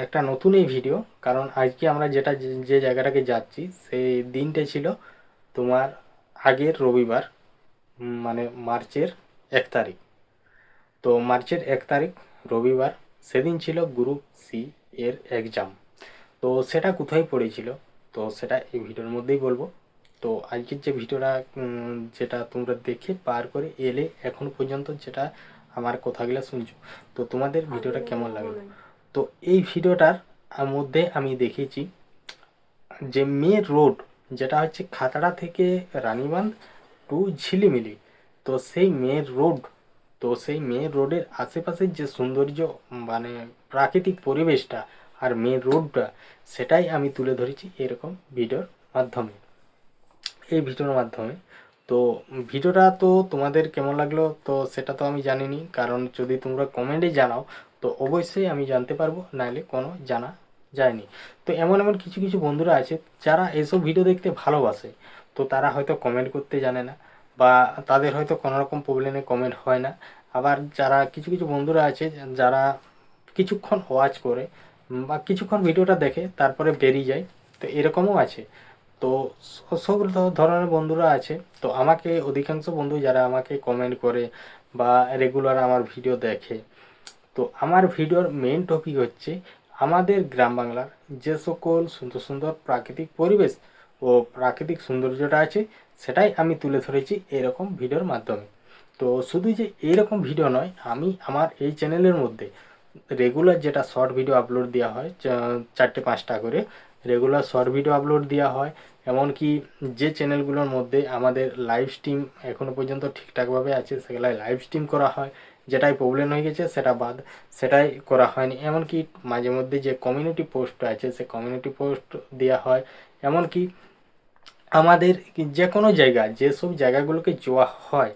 একটা নতুন এই ভিডিও, কারণ আজকে আমরা যে জায়গাটাকে যাচ্ছি, সেই দিনটা ছিল তোমার আগের রবিবার, মানে মার্চের 1 তারিখ। তো মার্চের 1 তারিখ রবিবার, সেদিন ছিল গ্রুপ সি এর এক্সাম। তো সেটা কোথায় পড়েছিল, তো সেটা এই ভিডিওর মধ্যেই বলবো। তো আজকের যে ভিডিওটা যেটা তোমরা দেখে পার করে এলে এখন পর্যন্ত, যেটা আমার কথাগুলো শুনছো, তো তোমাদের ভিডিওটা কেমন লাগলো। তো এই ভিডিওটার মধ্যে আমি দেখেছি যে মেন রোড যেটা হচ্ছে খাতড়া থেকে রানীবাঁধ টু ঝিলিমিলি, তো সেই মেন রোড, তো সেই মেন রোডের আশেপাশের যে সৌন্দর্য মানে প্রাকৃতিক পরিবেশটা আর মেন রোডটা, সেটাই আমি তুলে ধরেছি এরকম ভিডিওর মাধ্যমে, এই ভিডিওর মাধ্যমে। তো ভিডিওটা তো তোমাদের কেমন লাগলো তো সেটা তো আমি জানিনি, কারণ যদি তোমরা কমেন্টে জানাও তো অবশ্যই আমি জানতে পারবো, নাহলে কোনো জানা যায়নি। তো এমন এমন কিছু কিছু বন্ধুরা আছে যারা এসব ভিডিও দেখতে ভালোবাসে, তো তারা হয়তো কমেন্ট করতে জানে না, বা তাদের হয়তো কোনো রকম প্রবলেমে কমেন্ট হয় না। আবার যারা কিছু কিছু বন্ধুরা আছে যারা কিছুক্ষণ ওয়াচ করে বা কিছুক্ষণ ভিডিওটা দেখে তারপরে বেরিয়ে যায়, তো এরকমও আছে। তো সব ধরনের বন্ধুরা আছে। তো আমাকে অধিকাংশ বন্ধু যারা আমাকে কমেন্ট করে বা রেগুলার আমার ভিডিও দেখে, তো আমার ভিডিওর মেন টপিক হচ্ছে আমাদের গ্রাম বাংলার যে সকল সুন্দর সুন্দর প্রাকৃতিক পরিবেশ ও প্রাকৃতিক সৌন্দর্যটা আছে, সেটাই আমি তুলে ধরেছি এরকম ভিডিওর মাধ্যমে। তো শুধু যে এইরকম ভিডিও নয়, আমি আমার এই চ্যানেলের মধ্যে রেগুলার যেটা শর্ট ভিডিও আপলোড দেওয়া হয় 4-5টা করে রেগুলার শর্ট ভিডিও আপলোড দেওয়া হয়। এমনকি যে চ্যানেলগুলোর মধ্যে আমাদের লাইভ স্ট্রিম এখনও পর্যন্ত ঠিকঠাকভাবে আছে, সেগুলাই লাইভ স্ট্রিম করা হয়, যেটাই প্রবলেম হয়ে গেছে সেটা বাদ, সেটাই করা হয়নি। এমনকি মাঝে মধ্যে যে কমিউনিটি পোস্ট আছে সে কমিউনিটি পোস্ট দেওয়া হয়। এমনকি আমাদের যে কোনো জায়গা যেসব জায়গাগুলোকে যাওয়া হয়,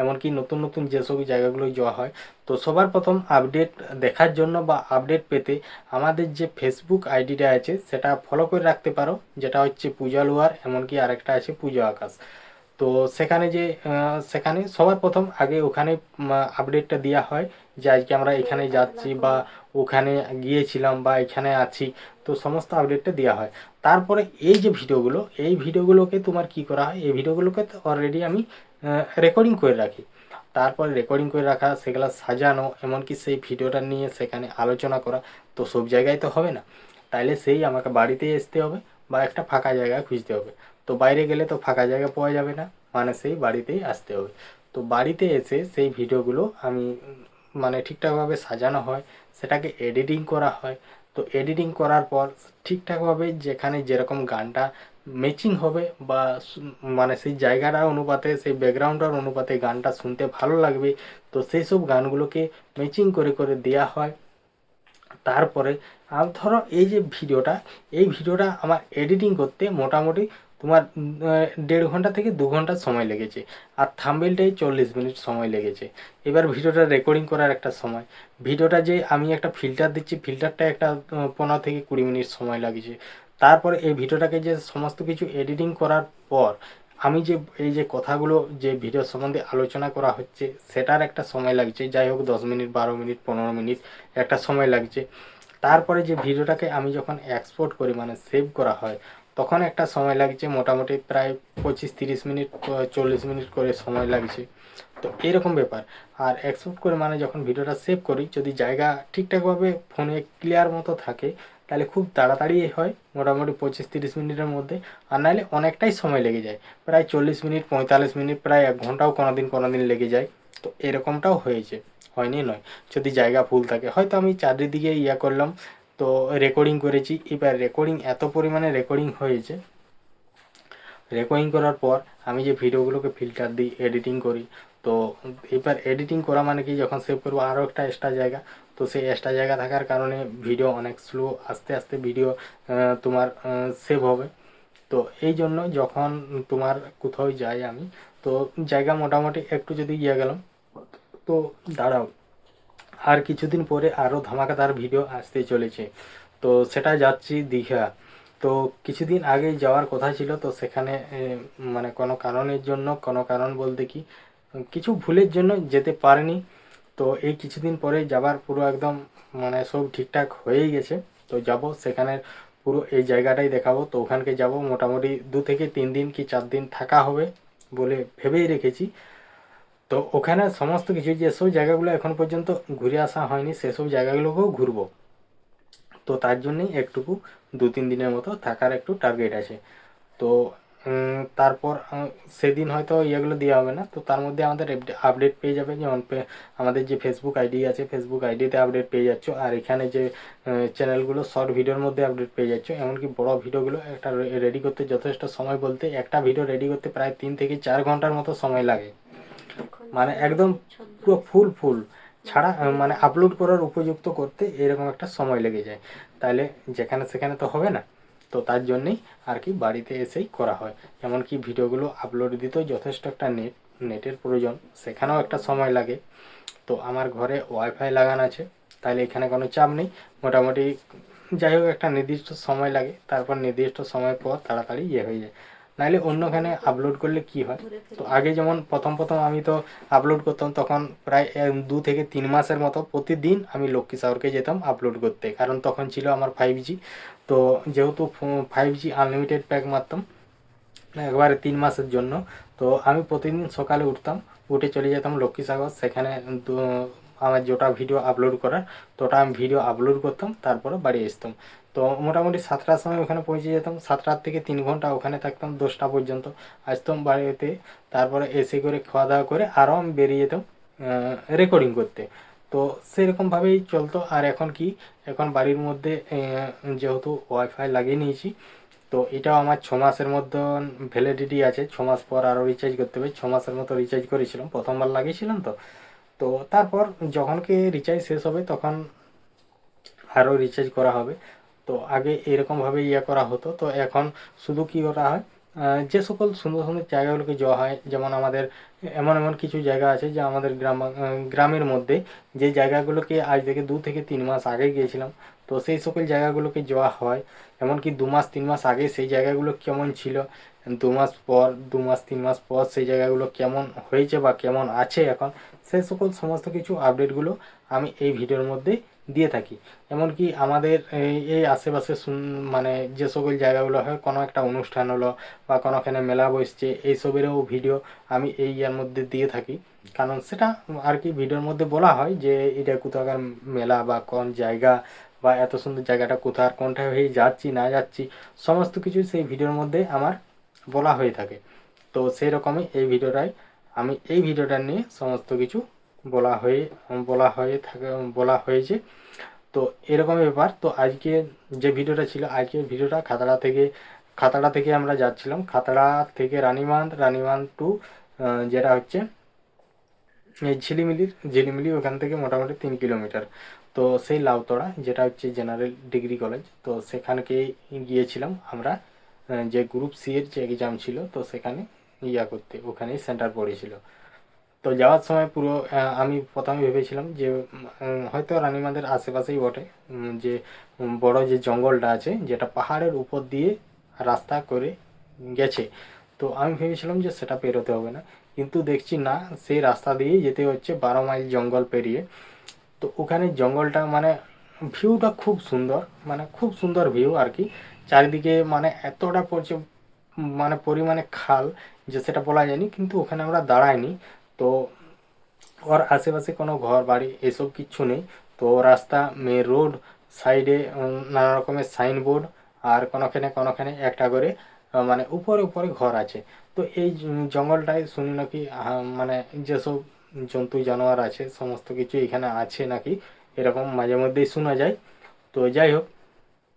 এমনকি নতুন নতুন যেসব জায়গাগুলো যাওয়া হয়, তো সবার প্রথম আপডেট দেখার জন্য বা আপডেট পেতে আমাদের যে ফেসবুক আইডিটা আছে সেটা ফলো করে রাখতে পারো, যেটা হচ্ছে পূজা লোহার, এমনকি আরেকটা আছে পূজা আকাশ। তো সেখানে যে সেখানে সবার প্রথম আগে ওখানে আপডেটটা দেওয়া হয় যে আজকে আমরা এখানে যাচ্ছি বা ওখানে গিয়েছিলাম বা এখানে আছি, তো সমস্ত আপডেটটা দেওয়া হয়। তারপরে এই যে ভিডিওগুলো, এই ভিডিওগুলোকে তোমার কি করা হয়, এই ভিডিওগুলোকে তো অলরেডি আমি রেকর্ডিং করে রাখি। তারপরে রেকর্ডিং করে রাখা, সেগুলো সাজানো, এমনকি সেই ভিডিওটা নিয়ে সেখানে আলোচনা করা, তো সব জায়গায় তো হবে না, তাইলে সেই আমাকে বাড়িতে আসতে হবে বা একটা ফাঁকা জায়গা খুঁজতে হবে। তো বাইরে গেলে তো ফাঁকা জায়গা পাওয়া যাবে না, মানে সেই বাড়িতেই আসতে হবে। তো বাড়িতে এসে সেই ভিডিওগুলো আমি মানে ঠিকঠাকভাবে সাজানো হয়, সেটাকে এডিটিং করা হয়। তো এডিটিং করার পর ঠিকঠাকভাবে যেখানে যেরকম গানটা ম্যাচিং হবে বা মানে সেই জায়গাটার অনুপাতে সেই ব্যাকগ্রাউন্ডটার অনুপাতে গানটা শুনতে ভালো লাগবে, তো সেই সব গানগুলোকে ম্যাচিং করে করে দেওয়া হয়। তারপরে আর ধরো এই যে ভিডিওটা, এই ভিডিওটা আমার এডিটিং করতে মোটামুটি তোমার 1.5 ঘন্টা থেকে 2 ঘন্টা সময় লেগেছে, আর থাম্বনেলটাই 40 মিনিট সময় লেগেছে। এবার ভিডিওটা রেকর্ডিং করার একটা সময়, ভিডিওটা যে আমি একটা ফিল্টার দিচ্ছি, ফিল্টারটা একটা 15 থেকে 20 মিনিট সময় লাগছে। তারপরে এই ভিডিওটাকে যে সমস্ত কিছু এডিটিং করার পর আমি যে এই যে কথাগুলো যে ভিডিও সম্বন্ধে আলোচনা করা হচ্ছে সেটার একটা সময় লাগছে, যাই হোক 10 মিনিট, 12 মিনিট, 15 মিনিট একটা সময় লাগছে। তারপরে যে ভিডিওটাকে আমি যখন এক্সপোর্ট করি মানে সেভ করা হয়, তখন একটা সময় লাগছে মোটামুটি প্রায় 25-30 মিনিট, 40 মিনিট করে সময় লাগছে। তো এরকম ব্যাপার। আর এক্সপোর্ট করে মানে যখন ভিডিওটা সেভ করি, যদি জায়গা ঠিকঠাকভাবে ফোনে ক্লিয়ার মতো থাকে তাহলে খুব তাড়াতাড়ি হয়, মোটামুটি 25-30 মিনিটের মধ্যে। আর নাহলে অনেকটাই সময় লেগে যায়, প্রায় 40 মিনিট, 45 মিনিট, প্রায় 1 ঘন্টাও কোনো দিন লেগে যায়। তো এরকমটাও হয়েছে, হয়নি নয়। যদি জায়গা ফুল থাকে, হয়তো আমি চারিদিকে করলাম, তো রেকর্ডিং করেছি। এবার রেকর্ডিং এত পরিমাণে রেকর্ডিং হয়েছে, রেকর্ডিং করার পর আমি যে ভিডিওগুলোকে ফিল্টার দিই, এডিটিং করি, তো এবার এডিটিং করা মানে কি, যখন সেভ করবো আরও একটা এক্সট্রা জায়গা, তো সেই এক্সট্রা জায়গা থাকার কারণে ভিডিও অনেক স্লো, আস্তে আস্তে ভিডিও তোমার সেভ হবে। তো এই জন্য যখন তোমার কোথাও যাই আমি, তো জায়গা মোটামুটি একটু যদি গেলাম, তো দাঁড়াও, আর কিছুদিন পরে আরও ধামাকাদার ভিডিও আসতে চলেছে। তো সেটা যাচ্ছি দীঘা। তো কিছুদিন আগে যাওয়ার কথা ছিল, তো সেখানে মানে কোনো কারণের জন্য, কোনো কারণ বলতে কি কিছু ভুলের জন্য যেতে পারিনি। তো এই কিছুদিন পরে যাবার পুরো একদম মানে সব ঠিকঠাক হয়েই গেছে। তো যাব সেখানে, পুরো এই জায়গাটাই দেখাবো। তো ওখানকে যাব মোটামুটি 2 থেকে 3 দিন কি 4 দিন থাকা হবে বলে ভেবেই রেখেছি। তো ওখানে সমস্ত কিছু যেসব জায়গাগুলো এখন পর্যন্ত ঘুরে আসা হয়নি সেসব জায়গাগুলোকেও ঘুরবো। তো তার জন্যই একটুকু 2-3 দিনের মতো থাকার একটু টার্গেট আছে। তো তারপর সেদিন হয়তো ইয়েগুলো দেওয়া হবে না, তো তার মধ্যে আমাদের আপডেট পেয়ে যাবে। যেমন আমাদের যে ফেসবুক আইডি আছে, ফেসবুক আইডিতে আপডেট পেয়ে যাচ্ছ, আর এখানে যে চ্যানেলগুলো শর্ট ভিডিওর মধ্যে আপডেট পেয়ে যাচ্ছ। এমনকি বড় ভিডিওগুলো একটা রেডি করতে যথেষ্ট সময়, বলতে একটা ভিডিও রেডি করতে প্রায় 3 থেকে 4 ঘন্টার মতো সময় লাগে, মানে একদম পুরো ফুল ছাড়া মানে আপলোড করার উপযুক্ত করতে এরকম একটা সময় লেগে যায়। তাহলে যেখানে সেখানে তো হবে না, তো তার জন্যেই আর কি বাড়িতে এসেই করা হয়। এমনকি ভিডিওগুলো আপলোড দিতেও যথেষ্ট একটা নেটের প্রয়োজন, সেখানেও একটা সময় লাগে। তো আমার ঘরে ওয়াইফাই লাগানো আছে, তাহলে এখানে কোনো চাপ নেই। মোটামুটি যাই হোক একটা নির্দিষ্ট সময় লাগে, তারপর নির্দিষ্ট সময় পর তাড়াতাড়ি ইয়ে হয়ে যায়। নাহলে অন্যখানে আপলোড করলে কি হয়, তো আগে যেমন প্রথম আমি তো আপলোড করতাম, তখন প্রায় 2 থেকে 3 মাসের মতো প্রতিদিন আমি লক্ষ্মী সাগরকে যেতাম আপলোড করতে, কারণ তখন ছিল আমার 5G। তো যেহেতু 5G আনলিমিটেড প্যাক মারতাম একবারে 3 মাসের জন্য, তো আমি প্রতিদিন সকালে উঠতাম, উঠে চলে যেতাম লক্ষ্মী সাগর। সেখানে আমার যেটা ভিডিও আপলোড করার তোটা আমি ভিডিও আপলোড করতাম, তারপরে বাড়ি আসতাম। তো মোটামুটি 7টার সময় ওখানে পৌঁছে যেতাম, 7টা থেকে 3 ঘন্টা ওখানে থাকতাম, 10টা পর্যন্ত আসতাম বাড়িতে। তারপরে এসে করে খাওয়া দাওয়া করে আরও আমি বেরিয়ে যেতাম রেকর্ডিং করতে। তো সেরকমভাবেই চলতো। আর এখন কি, এখন বাড়ির মধ্যে যেহেতু ওয়াইফাই লাগিয়ে নিয়েছি, তো এটাও আমার 6 মাসের মধ্যে ভ্যালিডিটি আছে, 6 মাস পর আরও রিচার্জ করতে হবে। 6 মাসের মতো রিচার্জ করেছিলাম, প্রথমবার লাগিয়েছিলাম। তো তো তারপর যখন কি রিচার্জ শেষ হবে তখন আরও রিচার্জ করা হবে। তো আগে এরকমভাবে ইয়ে করা হতো, তো এখন শুধু কি করা হয়, যে সকল সুন্দর সুন্দর জায়গাগুলোকে যাওয়া হয়, যেমন আমাদের এমন এমন কিছু জায়গা আছে যে আমাদের গ্রামের মধ্যে যে জায়গাগুলোকে আজ থেকে 2 থেকে 3 মাস আগে গিয়েছিলাম, তো সেই সকল জায়গাগুলোকে যাওয়া হয়। এমনকি 2 মাস 3 মাস আগে সেই জায়গাগুলো কেমন ছিল, 2 মাস পর 2 মাস 3 মাস পর সেই জায়গাগুলো কেমন হয়েছে বা কেমন আছে এখন, সেই সকল সমস্ত কিছু আপডেটগুলো আমি এই ভিডিওর মধ্যে দিয়ে থাকি। এমনকি আমাদের এই আশেপাশে মানে যে সকল জায়গাগুলো হয়, কোনো একটা অনুষ্ঠান হলো বা কোনোখানে মেলা বসছে, এইসবেরও ভিডিও আমি এই ইয়ার মধ্যে দিয়ে থাকি। কারণ সেটা আর কি ভিডিওর মধ্যে বলা হয় যে এটা কোথাকার মেলা বা কোন জায়গা বা এত সুন্দর জায়গাটা কোথার, কোনটা হয়ে যাচ্ছি না যাচ্ছি, সমস্ত কিছু সেই ভিডিওর মধ্যে আমার বলা হয়ে থাকে। তো সেই রকমই এই ভিডিওটাই আমি এই ভিডিওটা নিয়ে সমস্ত কিছু বলা হয়েছে। তো এরকমই ব্যাপার। তো আজকে যে ভিডিওটা ছিল, আজকের ভিডিওটা খাতড়া থেকে আমরা যাচ্ছিলাম, খাতড়া থেকে রানীবাঁধ টু যেটা হচ্ছে এই ঝিলিমিলি, ওখান থেকে মোটামুটি 3 কিলোমিটার। তো সেই লাউতড়া যেটা হচ্ছে জেনারেল ডিগ্রি কলেজ, তো সেখানকে গিয়েছিলাম আমরা, যে গ্রুপ সি এর যে এক্সাম ছিল, তো সেখানে ইয়া করতে, ওখানেই সেন্টার পড়েছিল। তো যাওয়ার সময় পুরো আমি প্রথমে ভেবেছিলাম যে হয়তো রানীবাঁধের আশেপাশেই বটে, যে বড় যে জঙ্গলটা আছে যেটা পাহাড়ের উপর দিয়ে রাস্তা করে গেছে, তো আমি ভেবেছিলাম যে সেটা পেরোতে হবে না, কিন্তু দেখছি না, সেই রাস্তা দিয়েই যেতে হচ্ছে 12 মাইল জঙ্গল পেরিয়ে। তো ওখানে জঙ্গলটা মানে ভিউটা খুব সুন্দর, মানে খুব সুন্দর ভিউ আর কি। চারিদিকে মানে এতটা পড়ছে মানে পরিমাণে খাল যে সেটা বলা যায়নি, কিন্তু ওখানে আমরা দাঁড়াইনি। তো ওর আশেপাশে কোনো ঘর বাড়ি এসব কিচ্ছু নেই। তো রাস্তা মেন রোড, সাইডে নানা রকমের সাইনবোর্ড, আর কোনোখানে একটা করে মানে উপরে ঘর আছে। তো এই জঙ্গলটায় শুনি নাকি মানে যেসব জন্তু জানোয়ার আছে সমস্ত কিছু এখানে আছে নাকি, এরকম মাঝে মধ্যেই শোনা যায়। তো যাই হোক,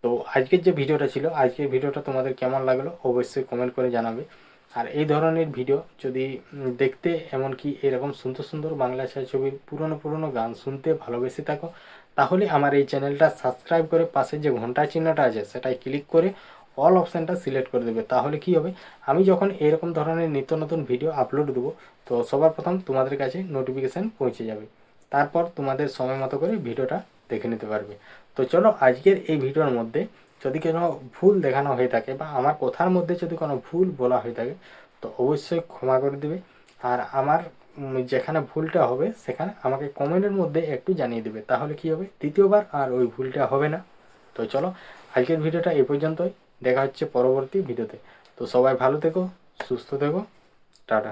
তো আজকের যে ভিডিওটা ছিল, আজকের ভিডিওটা তোমাদের কেমন লাগলো অবশ্যই কমেন্ট করে জানাবে। আর এই ধরনের ভিডিও যদি দেখতে, এমনকি এরকম সুন্দর সুন্দর বাংলা ছায়াছবির পুরনো গান শুনতে ভালোবেসে থাকো, তাহলে আমার এই চ্যানেলটা সাবস্ক্রাইব করে পাশে যে ঘন্টা চিহ্নটা আছে সেটাই ক্লিক করে অল অপশানটা সিলেক্ট করে দেবে। তাহলে কি হবে, আমি যখন এরকম ধরনের নিত্য নতুন ভিডিও আপলোড দেবো, তো সবার প্রথম তোমাদের কাছে নোটিফিকেশান পৌঁছে যাবে। তারপর তোমাদের সময় মতো করে ভিডিওটা দেখে নিতে পারবে। তো চলো, আজকের এই ভিডিওর মধ্যে যদি কোনো ভুল দেখানো হয়ে থাকে বা আমার কথার মধ্যে যদি কোনো ভুল বলা হয়ে থাকে, তো অবশ্যই ক্ষমা করে দেবে। আর আমার যেখানে ভুলটা হবে সেখানে আমাকে কমেন্টের মধ্যে একটু জানিয়ে দেবে, তাহলে কি হবে দ্বিতীয়বার আর ওই ভুলটা হবে না। তো চলো, আজকের ভিডিওটা এই পর্যন্তই, দেখা হচ্ছে পরবর্তী ভিডিওতে। তো সবাই ভালো থেকো, সুস্থ থেকো, টাটা।